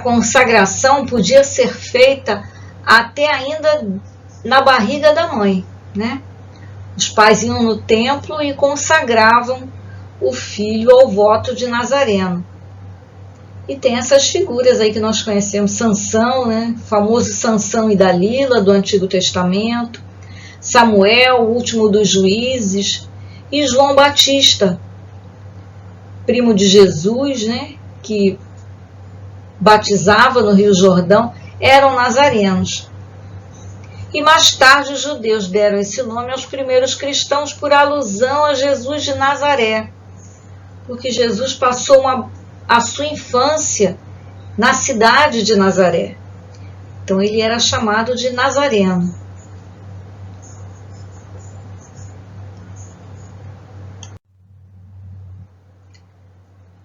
consagração podia ser feita até ainda na barriga da mãe, né? Os pais iam no templo e consagravam o filho ao voto de Nazareno. E tem essas figuras aí que nós conhecemos, Sansão, né? O famoso Sansão e Dalila do Antigo Testamento, Samuel, o último dos juízes, e João Batista, primo de Jesus, né? Que batizava no Rio Jordão, eram nazarenos. E mais tarde os judeus deram esse nome aos primeiros cristãos por alusão a Jesus de Nazaré, porque Jesus passou a sua infância na cidade de Nazaré. Então ele era chamado de Nazareno.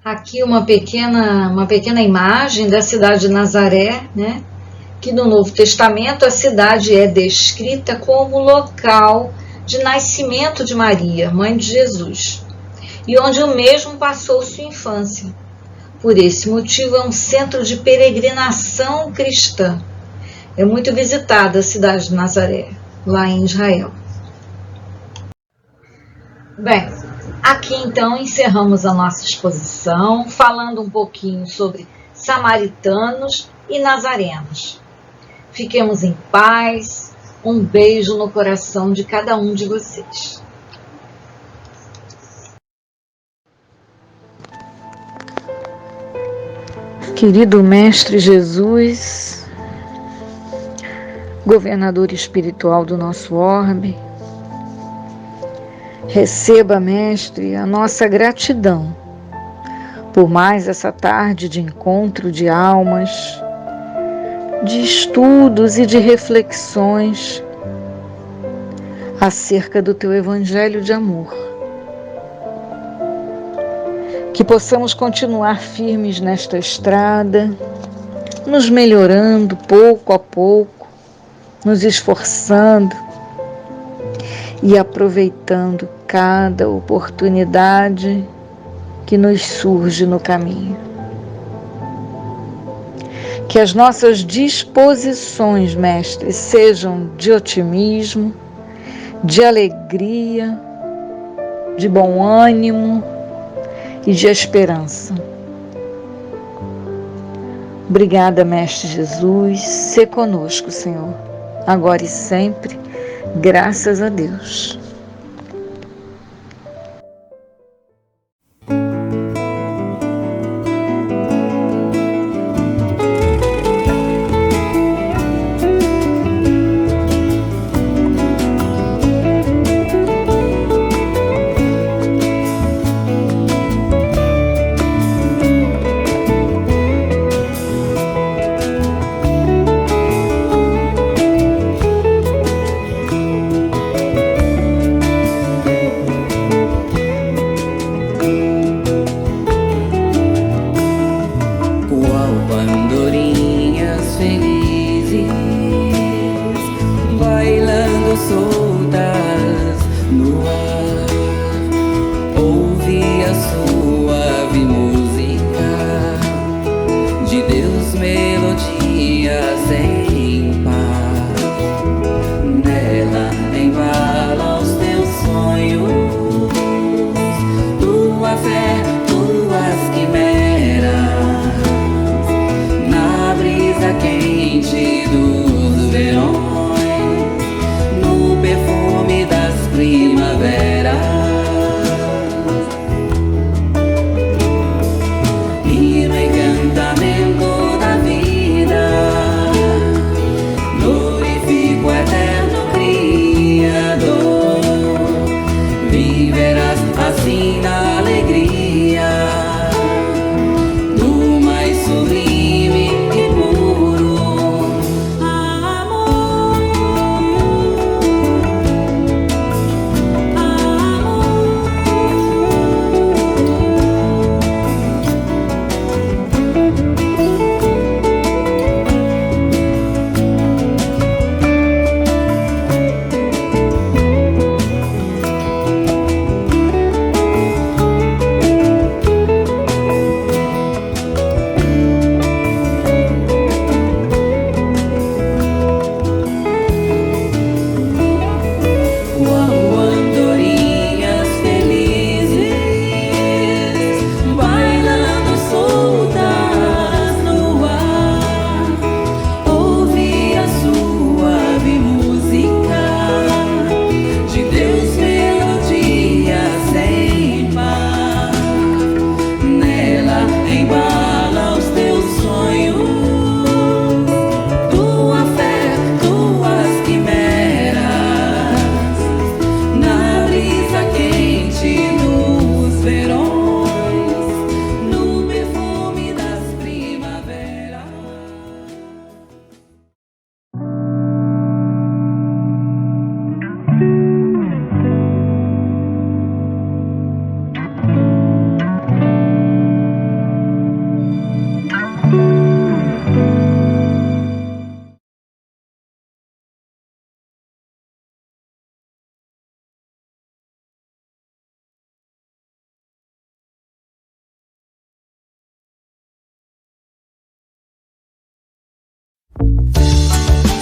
Aqui uma pequena imagem da cidade de Nazaré, né? Que no Novo Testamento a cidade é descrita como local de nascimento de Maria, mãe de Jesus, e onde o mesmo passou sua infância. Por esse motivo é um centro de peregrinação cristã. É muito visitada a cidade de Nazaré, lá em Israel. Bem, aqui então encerramos a nossa exposição, falando um pouquinho sobre samaritanos e nazarenos. Fiquemos em paz, um beijo no coração de cada um de vocês. Querido Mestre Jesus, governador espiritual do nosso orbe, receba, Mestre, a nossa gratidão por mais essa tarde de encontro de almas, de estudos e de reflexões acerca do Teu Evangelho de amor. Que possamos continuar firmes nesta estrada, nos melhorando pouco a pouco, nos esforçando e aproveitando cada oportunidade que nos surge no caminho. Que as nossas disposições, Mestre, sejam de otimismo, de alegria, de bom ânimo e de esperança. Obrigada, Mestre Jesus. Sê conosco, Senhor, agora e sempre. Graças a Deus.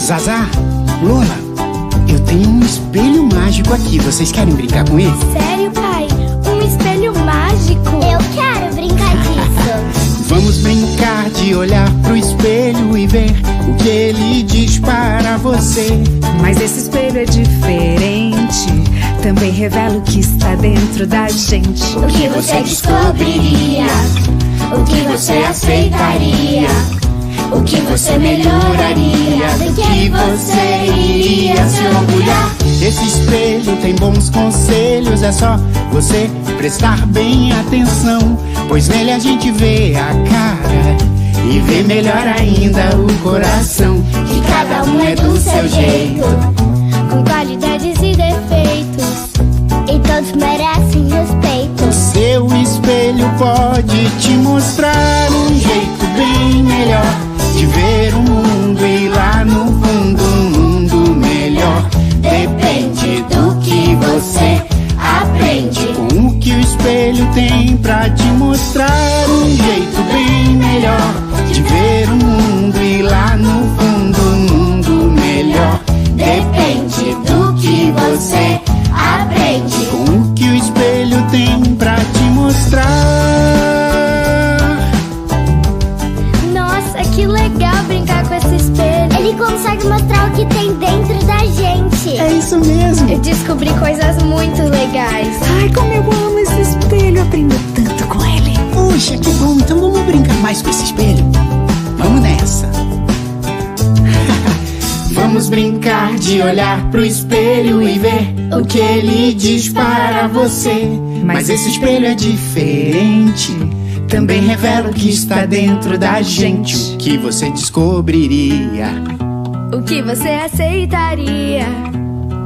Zazá, Lola, eu tenho um espelho mágico aqui. Vocês querem brincar com ele? Sério, pai? Um espelho mágico? Eu quero brincar disso. Vamos brincar de olhar pro espelho e ver o que ele diz para você. Mas esse espelho é diferente, também revela o que está dentro da gente. O que você descobriria? O que você aceitaria? O que você melhoraria? Do que você iria se orgulhar? Esse espelho tem bons conselhos, é só você prestar bem atenção, pois nele a gente vê a cara e vê melhor ainda o coração. Que cada um é do seu jeito, com qualidades e defeitos, e todos merecem respeito. O seu espelho pode te mostrar um jeito bem melhor de ver o mundo, e lá no fundo um mundo melhor. Depende do que você aprende. Com o que o espelho tem pra te mostrar um jeito bem melhor de ver o mundo, e lá no fundo um mundo melhor. Depende do que você aprende. Com o que o espelho tem pra te mostrar. Nossa, que legal brincar com esse espelho. Ele consegue mostrar o que tem dentro da gente. É isso mesmo. Eu descobri coisas muito legais. Ai, como eu amo esse espelho, aprendo tanto com ele. Puxa, que bom, então vamos brincar mais com esse espelho? Vamos nessa. Vamos brincar de olhar pro espelho e ver o que ele diz para você. Mas esse espelho é diferente, também revela o que está dentro da gente. O que você descobriria? O que você aceitaria?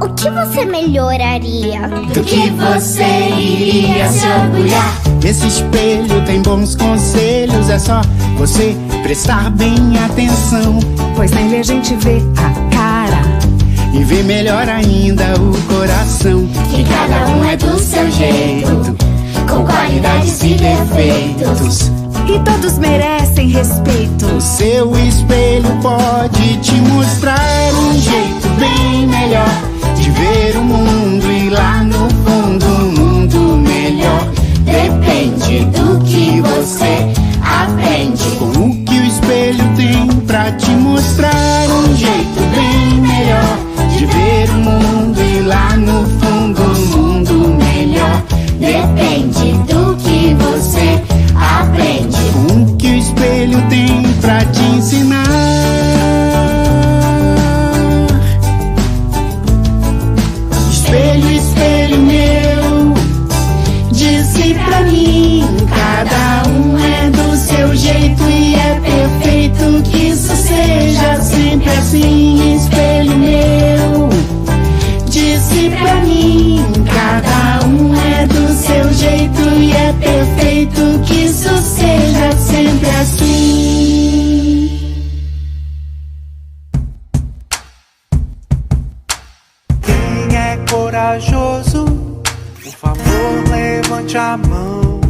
O que você melhoraria? Do que você iria se orgulhar? Esse espelho tem bons conselhos, é só você prestar bem atenção, pois nele a gente vê a cara e vê melhor ainda o coração. Que cada um é do seu jeito, com qualidades e defeitos, e todos merecem respeito. O seu espelho pode te mostrar um jeito bem melhor de ver o mundo, e lá no fundo um mundo melhor. Depende do que você aprende. Com o que o espelho tem pra te mostrar um jeito bem melhor de ver o mundo, e lá no fundo um mundo melhor. Depende do que você aprende. Com o que o espelho tem pra te ensinar. Espelho, espelho meu, disse pra mim, cada um é do seu jeito e é perfeito que isso seja sempre assim. Espelho meu, disse pra mim, cada um é do seu jeito e é perfeito que isso seja sempre assim. Quem é corajoso, por favor, levante a mão.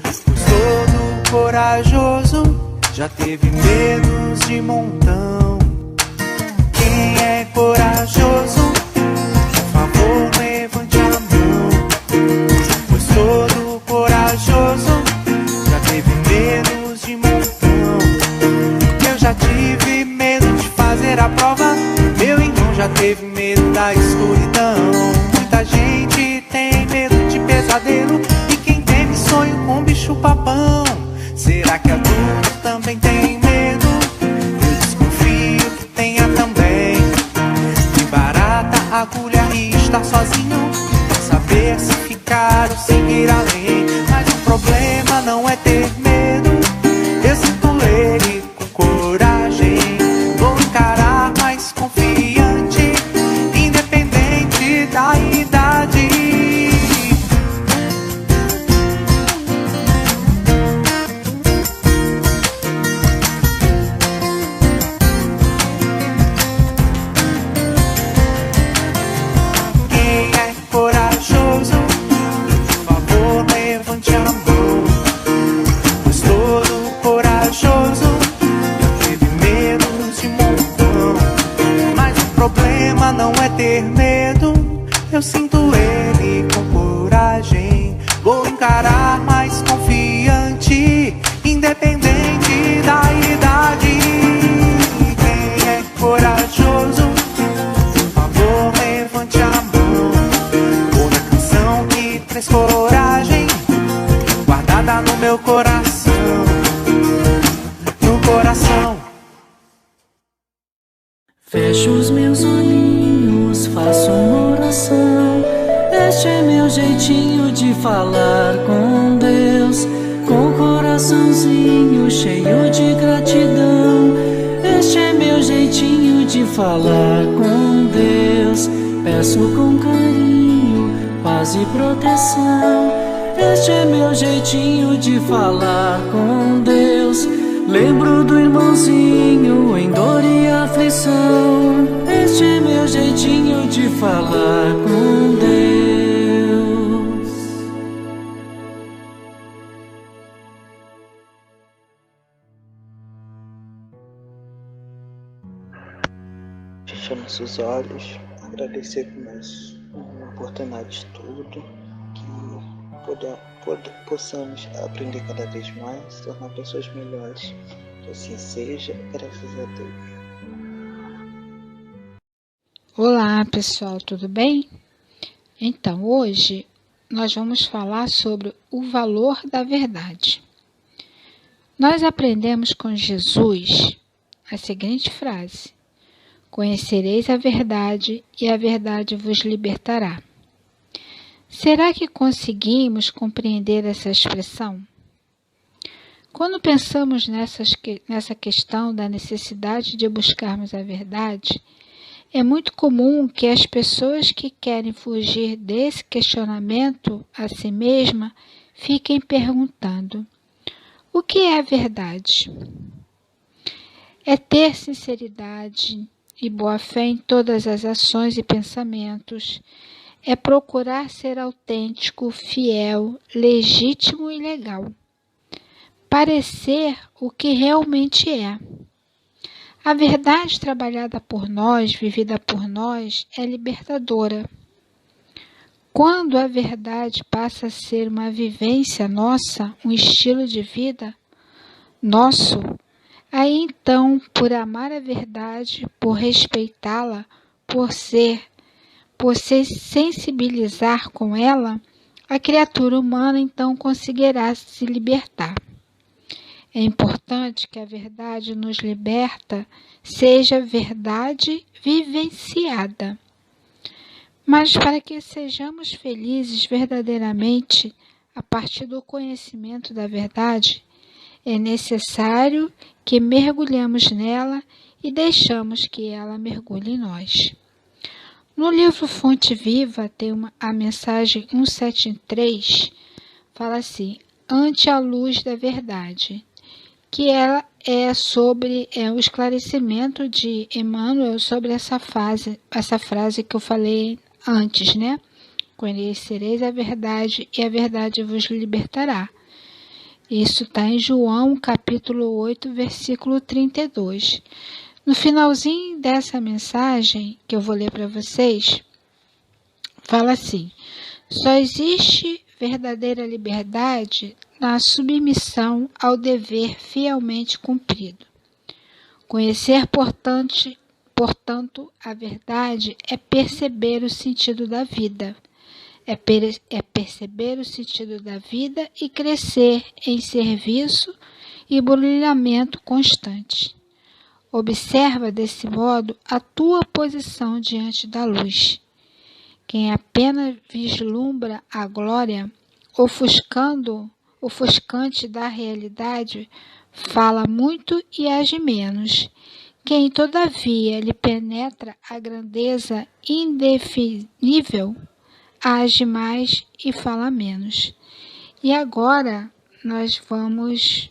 Pois todo corajoso já teve medos de montão. Quem é corajoso, por favor, levante a mão. Pois todo corajoso já teve medos de montão. Eu já tive medo de fazer a prova, meu irmão já teve medo da escuridão. Muita gente tem medo de pesadelo, e quem teme sonho com bicho papão. Será que adulto também tem medo? Eu desconfio que tenha também. De barata, agulha e estar sozinho, saber se ficar ou seguir além. Mas o problema não é ter medo, eu sinto ele com coragem. Vou encarar mais confiante, independente da idade. Quem é corajoso, por favor, levante a mão. Pois todo corajoso já teve medo de montão. eu sinto ele com coragem. Vou encarar mais confiante, independente da idade. Quem é corajoso, por favor, levante a mão. Vou na canção que traz coragem, guardada no meu coração, no coração. Fecho os meus olhinhos, faço uma oração. Este é meu jeitinho de falar com Deus, com o coraçãozinho cheio de gratidão. Este é meu jeitinho de falar com Deus. Peço com carinho, paz e proteção. Este é meu jeitinho de falar com Deus. Lembro do irmãozinho em dor e aflição. Este é meu jeitinho de falar com Deus. Fechando seus olhos, agradecer por mais uma oportunidade de estudo, que possamos aprender cada vez mais, tornar pessoas melhores. Que assim seja, graças a Deus. Olá pessoal, tudo bem? Então, hoje nós vamos falar sobre o valor da verdade. Nós aprendemos com Jesus a seguinte frase: conhecereis a verdade e a verdade vos libertará. Será que conseguimos compreender essa expressão? Quando pensamos nessa questão da necessidade de buscarmos a verdade, é muito comum que as pessoas que querem fugir desse questionamento a si mesma fiquem perguntando: o que é a verdade? É ter sinceridade e boa-fé em todas as ações e pensamentos. É procurar ser autêntico, fiel, legítimo e legal. Parecer o que realmente é. A verdade trabalhada por nós, vivida por nós, é libertadora. Quando a verdade passa a ser uma vivência nossa, um estilo de vida nosso, aí então, por amar a verdade, por respeitá-la, por se sensibilizar com ela, a criatura humana então conseguirá se libertar. É importante que a verdade nos liberta seja verdade vivenciada. Mas para que sejamos felizes verdadeiramente a partir do conhecimento da verdade, é necessário que mergulhemos nela e deixamos que ela mergulhe em nós. No livro Fonte Viva tem a mensagem 173, fala assim: ante a luz da verdade, que ela é sobre o esclarecimento de Emmanuel sobre essa frase que eu falei antes, né? Conhecereis a verdade e a verdade vos libertará. Isso está em João, capítulo 8, versículo 32. No finalzinho dessa mensagem, que eu vou ler para vocês, fala assim: só existe verdadeira liberdade na submissão ao dever fielmente cumprido. Conhecer, portanto, a verdade é perceber o sentido da vida. É perceber o sentido da vida e crescer em serviço e brilhamento constante. Observa desse modo a tua posição diante da luz. Quem apenas vislumbra a glória, ofuscante da realidade, fala muito e age menos. Quem, todavia, lhe penetra a grandeza indefinível, age mais e fala menos. E agora nós vamos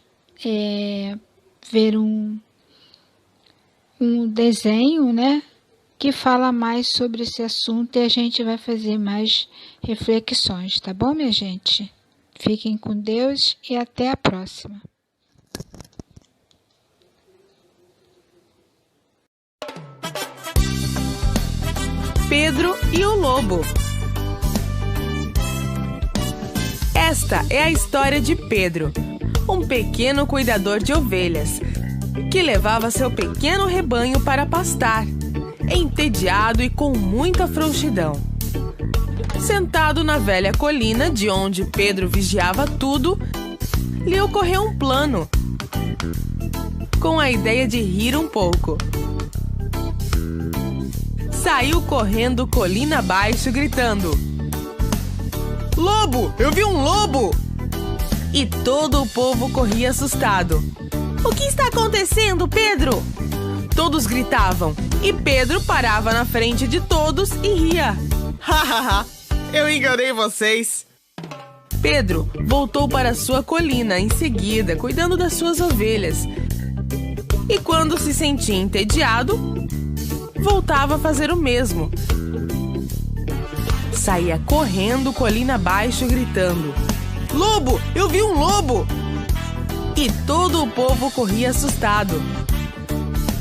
ver um desenho, né, que fala mais sobre esse assunto e a gente vai fazer mais reflexões, tá bom, minha gente? Fiquem com Deus e até a próxima. Pedro e o Lobo. Esta é a história de Pedro, um pequeno cuidador de ovelhas, que levava seu pequeno rebanho para pastar, entediado e com muita frouxidão. Sentado na velha colina de onde Pedro vigiava tudo, lhe ocorreu um plano, com a ideia de rir um pouco. Saiu correndo colina abaixo, gritando: "Lobo! Eu vi um lobo!" E todo o povo corria assustado. "O que está acontecendo, Pedro?" Todos gritavam, e Pedro parava na frente de todos e ria. "Hahaha, eu enganei vocês." Pedro voltou para sua colina em seguida, cuidando das suas ovelhas. E quando se sentia entediado, voltava a fazer o mesmo. Saía correndo colina abaixo, gritando: "Lobo! Eu vi um lobo!" E todo o povo corria assustado.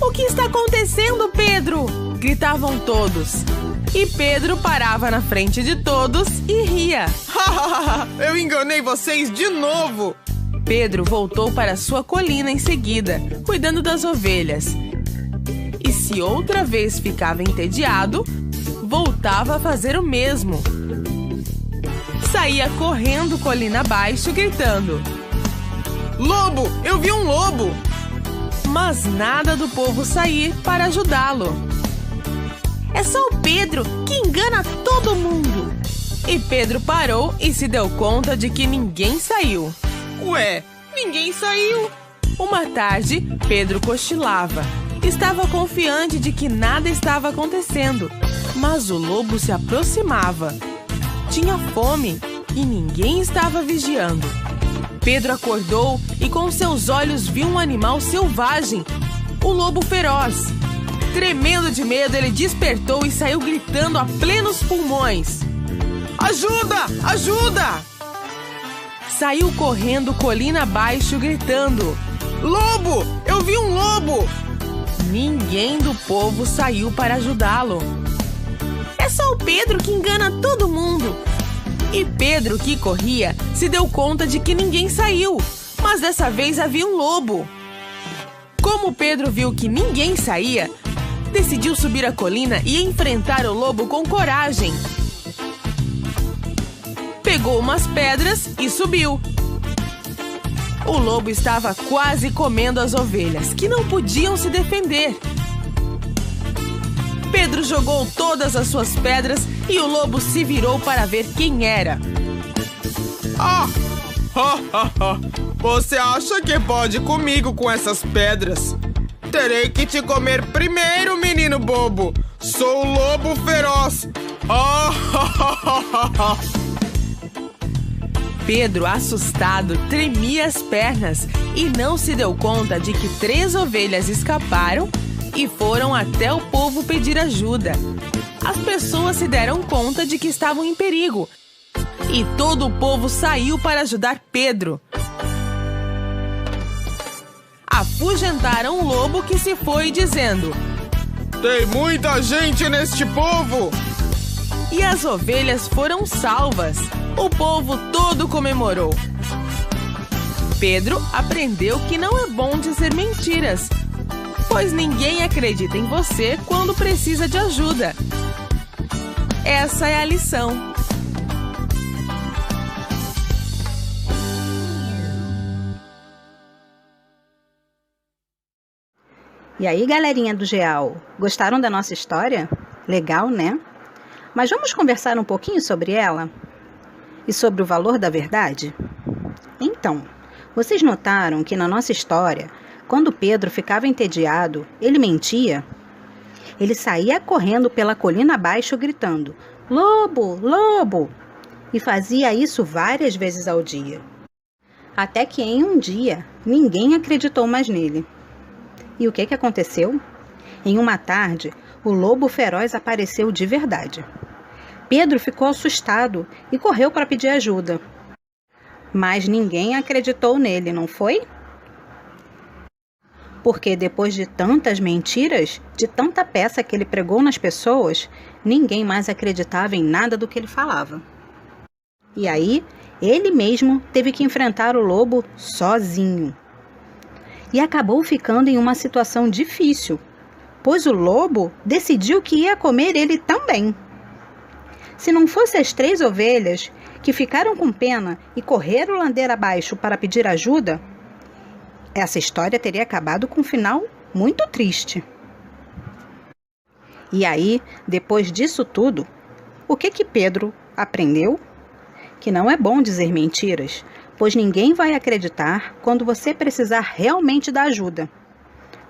"O que está acontecendo, Pedro?" gritavam todos. E Pedro parava na frente de todos e ria. "Eu enganei vocês de novo!" Pedro voltou para sua colina em seguida, cuidando das ovelhas. E se outra vez ficava entediado, voltava a fazer o mesmo. Saía correndo colina abaixo, gritando: "Lobo! Eu vi um lobo!" Mas nada do povo sair para ajudá-lo. "É só o Pedro que engana todo mundo." E Pedro parou e se deu conta de que ninguém saiu. Ué, ninguém saiu. Uma tarde, Pedro cochilava. Estava confiante de que nada estava acontecendo, mas o lobo se aproximava. Tinha fome e ninguém estava vigiando. Pedro acordou e com seus olhos viu um animal selvagem, o lobo feroz. Tremendo de medo, ele despertou e saiu gritando a plenos pulmões: "Ajuda! Ajuda!" Saiu correndo colina abaixo, gritando: "Lobo! Eu vi um lobo!" Ninguém do povo saiu para ajudá-lo. "É só o Pedro que engana todo mundo." E Pedro, que corria, se deu conta de que ninguém saiu, mas dessa vez havia um lobo. Como Pedro viu que ninguém saía, decidiu subir a colina e enfrentar o lobo com coragem. Pegou umas pedras e subiu. O lobo estava quase comendo as ovelhas, que não podiam se defender. Pedro jogou todas as suas pedras e o lobo se virou para ver quem era. Você acha que pode comigo com essas pedras? Terei que te comer primeiro, menino bobo. Sou o lobo feroz. Pedro, assustado, tremia as pernas e não se deu conta de que 3 ovelhas escaparam e foram até o povo pedir ajuda. As pessoas se deram conta de que estavam em perigo e todo o povo saiu para ajudar Pedro. Afugentaram o lobo, que se foi dizendo: "Tem muita gente neste povo!" E as ovelhas foram salvas. O povo todo comemorou. Pedro aprendeu que não é bom dizer mentiras, pois ninguém acredita em você quando precisa de ajuda. Essa é a lição. E aí, galerinha do Geal, gostaram da nossa história? Legal, né? Mas vamos conversar um pouquinho sobre ela? E sobre o valor da verdade? Então, vocês notaram que na nossa história, quando Pedro ficava entediado, ele mentia? Ele saía correndo pela colina abaixo gritando: "Lobo! Lobo!" E fazia isso várias vezes ao dia. Até que em um dia, ninguém acreditou mais nele. E o que aconteceu? Em uma tarde, o lobo feroz apareceu de verdade. Pedro ficou assustado e correu para pedir ajuda. Mas ninguém acreditou nele, não foi? Porque depois de tantas mentiras, de tanta peça que ele pregou nas pessoas, ninguém mais acreditava em nada do que ele falava. E aí, ele mesmo teve que enfrentar o lobo sozinho. E acabou ficando em uma situação difícil, pois o lobo decidiu que ia comer ele também. Se não fossem as 3 ovelhas que ficaram com pena e correram ladeira abaixo para pedir ajuda, essa história teria acabado com um final muito triste. E aí, depois disso tudo, o que Pedro aprendeu? Que não é bom dizer mentiras, pois ninguém vai acreditar quando você precisar realmente da ajuda.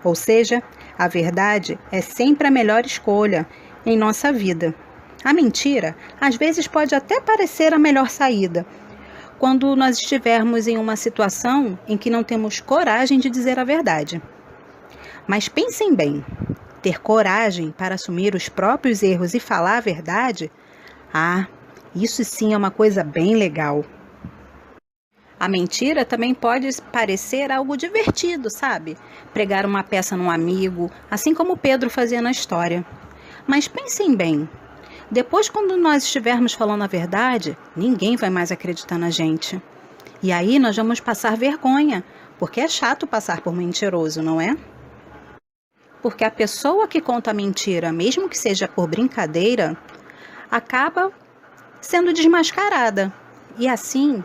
Ou seja, a verdade é sempre a melhor escolha em nossa vida. A mentira, às vezes, pode até parecer a melhor saída, quando nós estivermos em uma situação em que não temos coragem de dizer a verdade. Mas pensem bem, ter coragem para assumir os próprios erros e falar a verdade, isso sim é uma coisa bem legal. A mentira também pode parecer algo divertido, sabe? Pregar uma peça num amigo, assim como Pedro fazia na história. Mas pensem bem, depois quando nós estivermos falando a verdade, ninguém vai mais acreditar na gente. E aí nós vamos passar vergonha, porque é chato passar por mentiroso, não é? Porque a pessoa que conta a mentira, mesmo que seja por brincadeira, acaba sendo desmascarada. E assim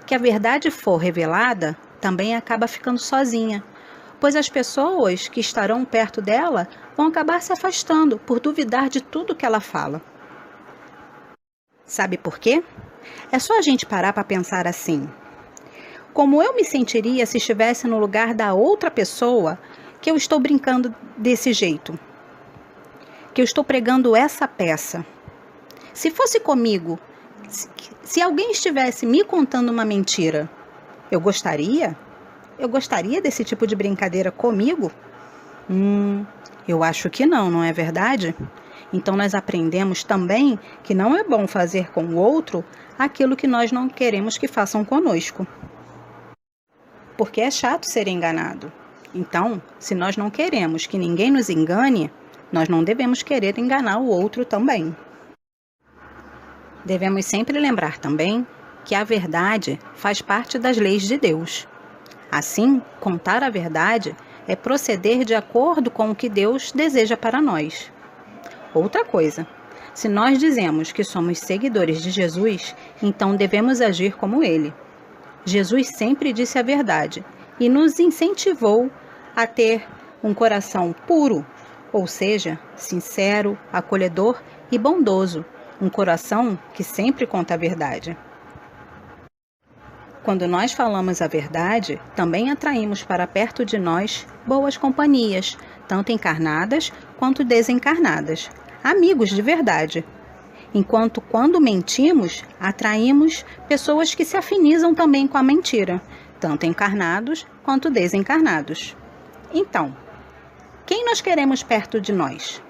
que a verdade for revelada, também acaba ficando sozinha, pois as pessoas que estarão perto dela vão acabar se afastando por duvidar de tudo que ela fala. Sabe por quê? É só a gente parar para pensar assim. Como eu me sentiria se estivesse no lugar da outra pessoa que eu estou brincando desse jeito? Que eu estou pregando essa peça? Se fosse comigo, se alguém estivesse me contando uma mentira, eu gostaria? Eu gostaria desse tipo de brincadeira comigo? Eu acho que não é verdade? Então nós aprendemos também que não é bom fazer com o outro aquilo que nós não queremos que façam conosco. Porque é chato ser enganado. Então, se nós não queremos que ninguém nos engane, nós não devemos querer enganar o outro também. Devemos sempre lembrar também que a verdade faz parte das leis de Deus. Assim, contar a verdade é proceder de acordo com o que Deus deseja para nós. Outra coisa, se nós dizemos que somos seguidores de Jesus, então devemos agir como Ele. Jesus sempre disse a verdade e nos incentivou a ter um coração puro, ou seja, sincero, acolhedor e bondoso, um coração que sempre conta a verdade. Quando nós falamos a verdade, também atraímos para perto de nós boas companhias, tanto encarnadas quanto desencarnadas, amigos de verdade. Enquanto quando mentimos, atraímos pessoas que se afinizam também com a mentira, tanto encarnados quanto desencarnados. Então, quem nós queremos perto de nós?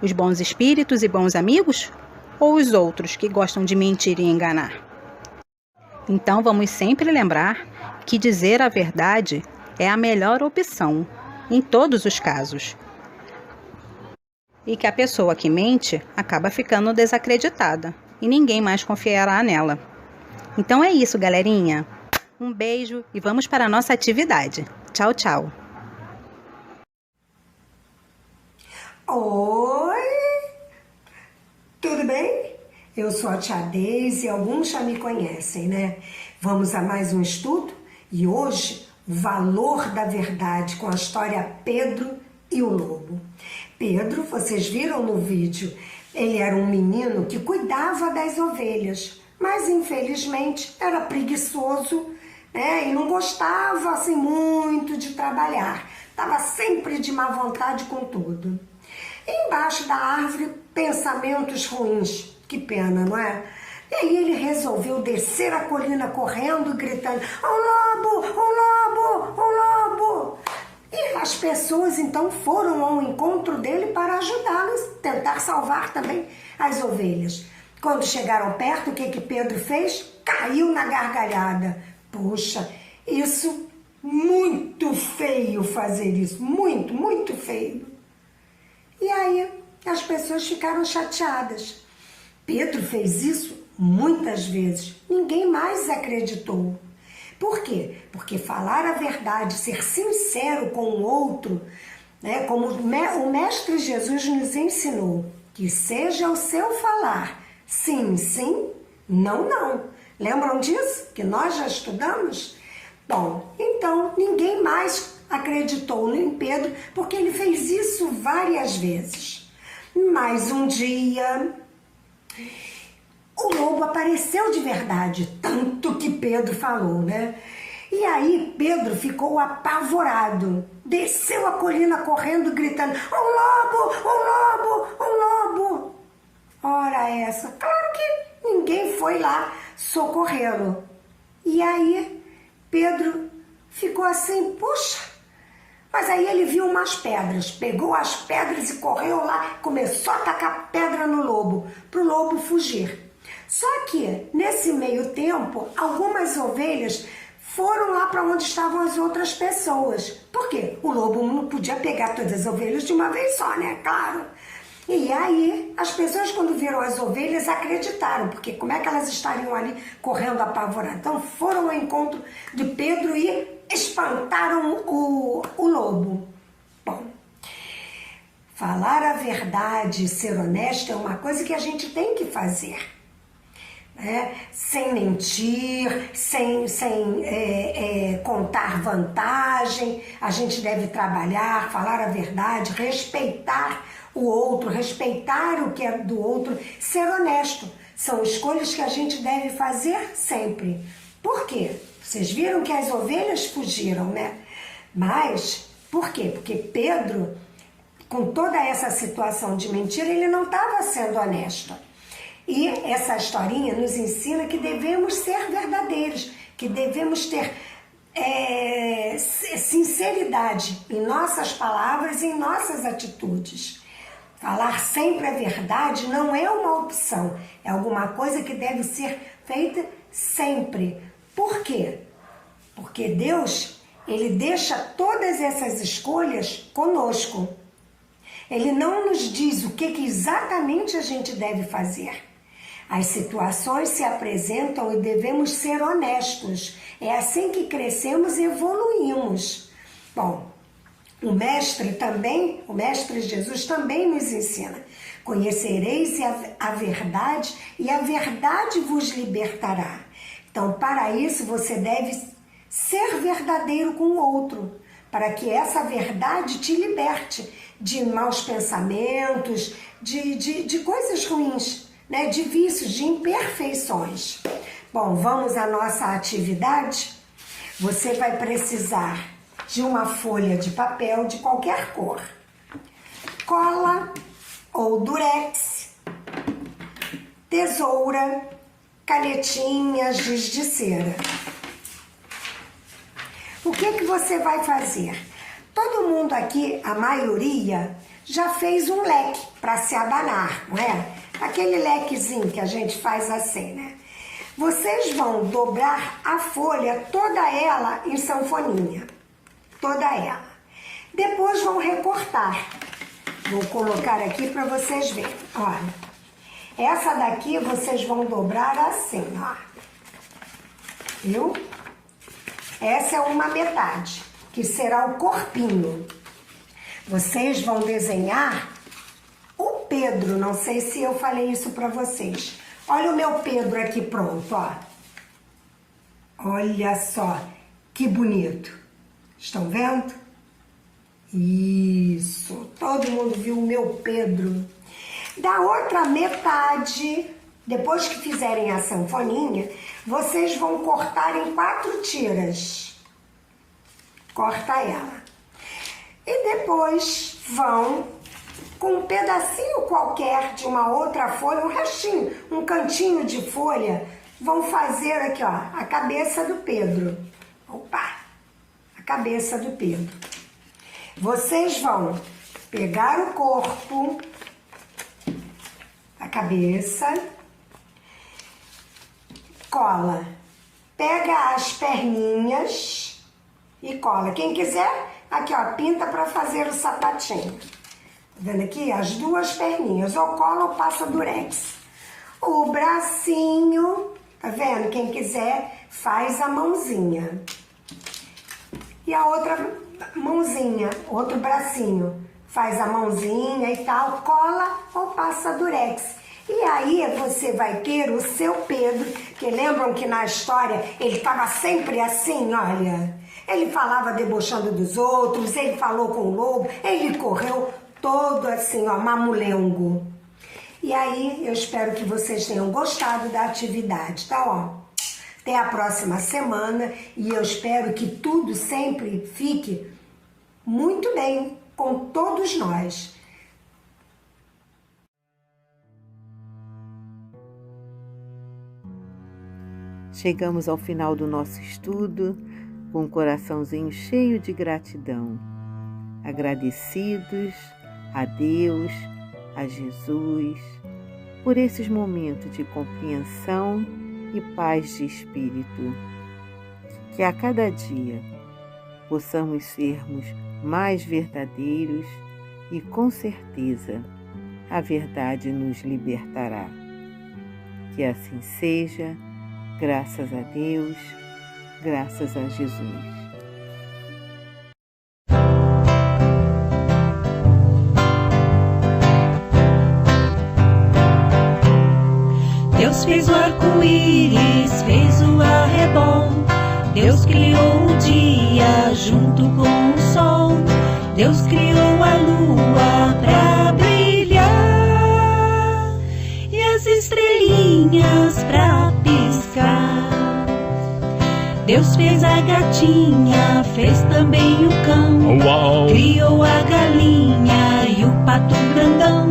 Os bons espíritos e bons amigos? Ou os outros que gostam de mentir e enganar? Então vamos sempre lembrar que dizer a verdade é a melhor opção, em todos os casos. E que a pessoa que mente acaba ficando desacreditada e ninguém mais confiará nela. Então é isso, galerinha. Um beijo e vamos para a nossa atividade. Tchau, tchau. Oi, tudo bem? Eu sou a tia Deise e alguns já me conhecem, né? Vamos a mais um estudo e hoje o valor da verdade com a história Pedro e o Lobo. Pedro, vocês viram no vídeo, ele era um menino que cuidava das ovelhas, mas infelizmente era preguiçoso, né? E não gostava assim muito de trabalhar, estava sempre de má vontade com tudo. Embaixo da árvore, pensamentos ruins. Que pena, não é? E aí ele resolveu descer a colina correndo e gritando: "O lobo! O lobo! O lobo!" E as pessoas então foram ao encontro dele para ajudá-los, tentar salvar também as ovelhas. Quando chegaram perto, o que Pedro fez? Caiu na gargalhada. Poxa, isso muito feio fazer isso, muito, muito feio. E aí as pessoas ficaram chateadas. Pedro fez isso muitas vezes, ninguém mais acreditou. Por quê? Porque falar a verdade, ser sincero com o outro, né, como o Mestre Jesus nos ensinou, que seja o seu falar sim, sim, não, não. Lembram disso? Que nós já estudamos? Bom, então ninguém mais acreditou em Pedro, porque ele fez isso várias vezes. Mas um dia, o lobo apareceu de verdade, tanto que Pedro falou, né? E aí Pedro ficou apavorado, desceu a colina correndo, gritando: um lobo, um lobo, um lobo! Ora essa, claro que ninguém foi lá socorrê-lo. E aí Pedro ficou assim, puxa, mas aí ele viu umas pedras, pegou as pedras e correu lá, começou a tacar pedra no lobo, para o lobo fugir. Só que, nesse meio tempo, algumas ovelhas foram lá para onde estavam as outras pessoas. Por quê? O lobo não podia pegar todas as ovelhas de uma vez só, né? Claro. E aí, as pessoas, quando viram as ovelhas, acreditaram, porque como é que elas estariam ali correndo apavoradas? Então, foram ao encontro de Pedro e espantaram o lobo. Bom, falar a verdade, ser honesto é uma coisa que a gente tem que fazer, né? Sem mentir, sem contar vantagem. A gente deve trabalhar, falar a verdade, respeitar o outro, respeitar o que é do outro, ser honesto. São escolhas que a gente deve fazer sempre. Por quê? Vocês viram que as ovelhas fugiram, né? Mas, por quê? Porque Pedro, com toda essa situação de mentira, ele não estava sendo honesto. E essa historinha nos ensina que devemos ser verdadeiros, que devemos ter sinceridade em nossas palavras e em nossas atitudes. Falar sempre a verdade não é uma opção, é alguma coisa que deve ser feita sempre. Por quê? Porque Deus, Ele deixa todas essas escolhas conosco. Ele não nos diz o que exatamente a gente deve fazer. As situações se apresentam e devemos ser honestos. É assim que crescemos e evoluímos. Bom, o Mestre Jesus também nos ensina: conhecereis a verdade e a verdade vos libertará. Então, para isso, você deve ser verdadeiro com o outro, para que essa verdade te liberte de maus pensamentos, de coisas ruins, né? De vícios, de imperfeições. Bom, vamos à nossa atividade? Você vai precisar de uma folha de papel de qualquer cor, cola ou durex, tesoura, canetinhas, giz de cera. O que você vai fazer? Todo mundo aqui, a maioria, já fez um leque para se abanar, não é? Aquele lequezinho que a gente faz assim, né? Vocês vão dobrar a folha, toda ela em sanfoninha. Toda ela. Depois vão recortar. Vou colocar aqui para vocês verem. Olha, essa daqui vocês vão dobrar assim, ó. Viu? Essa é uma metade, que será o corpinho. Vocês vão desenhar o Pedro. Não sei se eu falei isso para vocês. Olha o meu Pedro aqui pronto, ó. Olha só, que bonito. Estão vendo? Isso, todo mundo viu o meu Pedro. Da outra metade, depois que fizerem a sanfoninha, vocês vão cortar em 4 tiras. Corta ela. E depois vão, com um pedacinho qualquer de uma outra folha, um restinho, um cantinho de folha, vão fazer aqui, ó, a cabeça do Pedro. Opa! Cabeça do Pedro. Vocês vão pegar o corpo, a cabeça, cola, pega as perninhas e cola. Quem quiser, aqui ó, pinta para fazer o sapatinho. Tá vendo aqui? As 2 perninhas, ou cola ou passa durex. o bracinho, tá vendo? Quem quiser faz a mãozinha. E a outra mãozinha, outro bracinho, faz a mãozinha e tal, cola ou passa durex. E aí você vai ter o seu Pedro, que lembram que na história ele estava sempre assim, olha. Ele falava debochando dos outros, ele falou com o lobo, ele correu todo assim, ó, mamulengo. E aí eu espero que vocês tenham gostado da atividade, tá, ó? Até a próxima semana e eu espero que tudo sempre fique muito bem com todos nós. Chegamos ao final do nosso estudo com um coraçãozinho cheio de gratidão. Agradecidos a Deus, a Jesus, por esses momentos de compreensão e paz de espírito. Que a cada dia possamos sermos mais verdadeiros e com certeza a verdade nos libertará. Que assim seja, graças a Deus, graças a Jesus. Deus fez o arco-íris, fez o arrebol. Deus criou o dia junto com o sol. Deus criou a lua pra brilhar e as estrelinhas pra piscar. Deus fez a gatinha, fez também o cão. Uau. Criou a galinha e o pato grandão.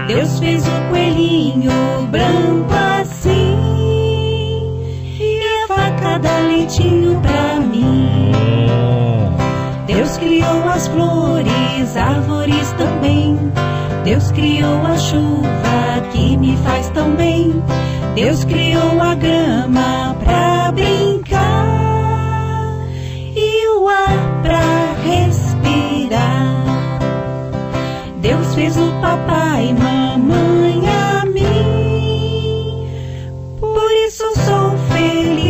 Deus fez o coelhinho branco assim e a vaca dá leitinho pra mim. Deus criou as flores, árvores também. Deus criou a chuva que me faz tão bem. Deus criou a grama pra brincar e o ar pra respirar. Deus fez o papai, mamãe, a mim. Por isso sou feliz.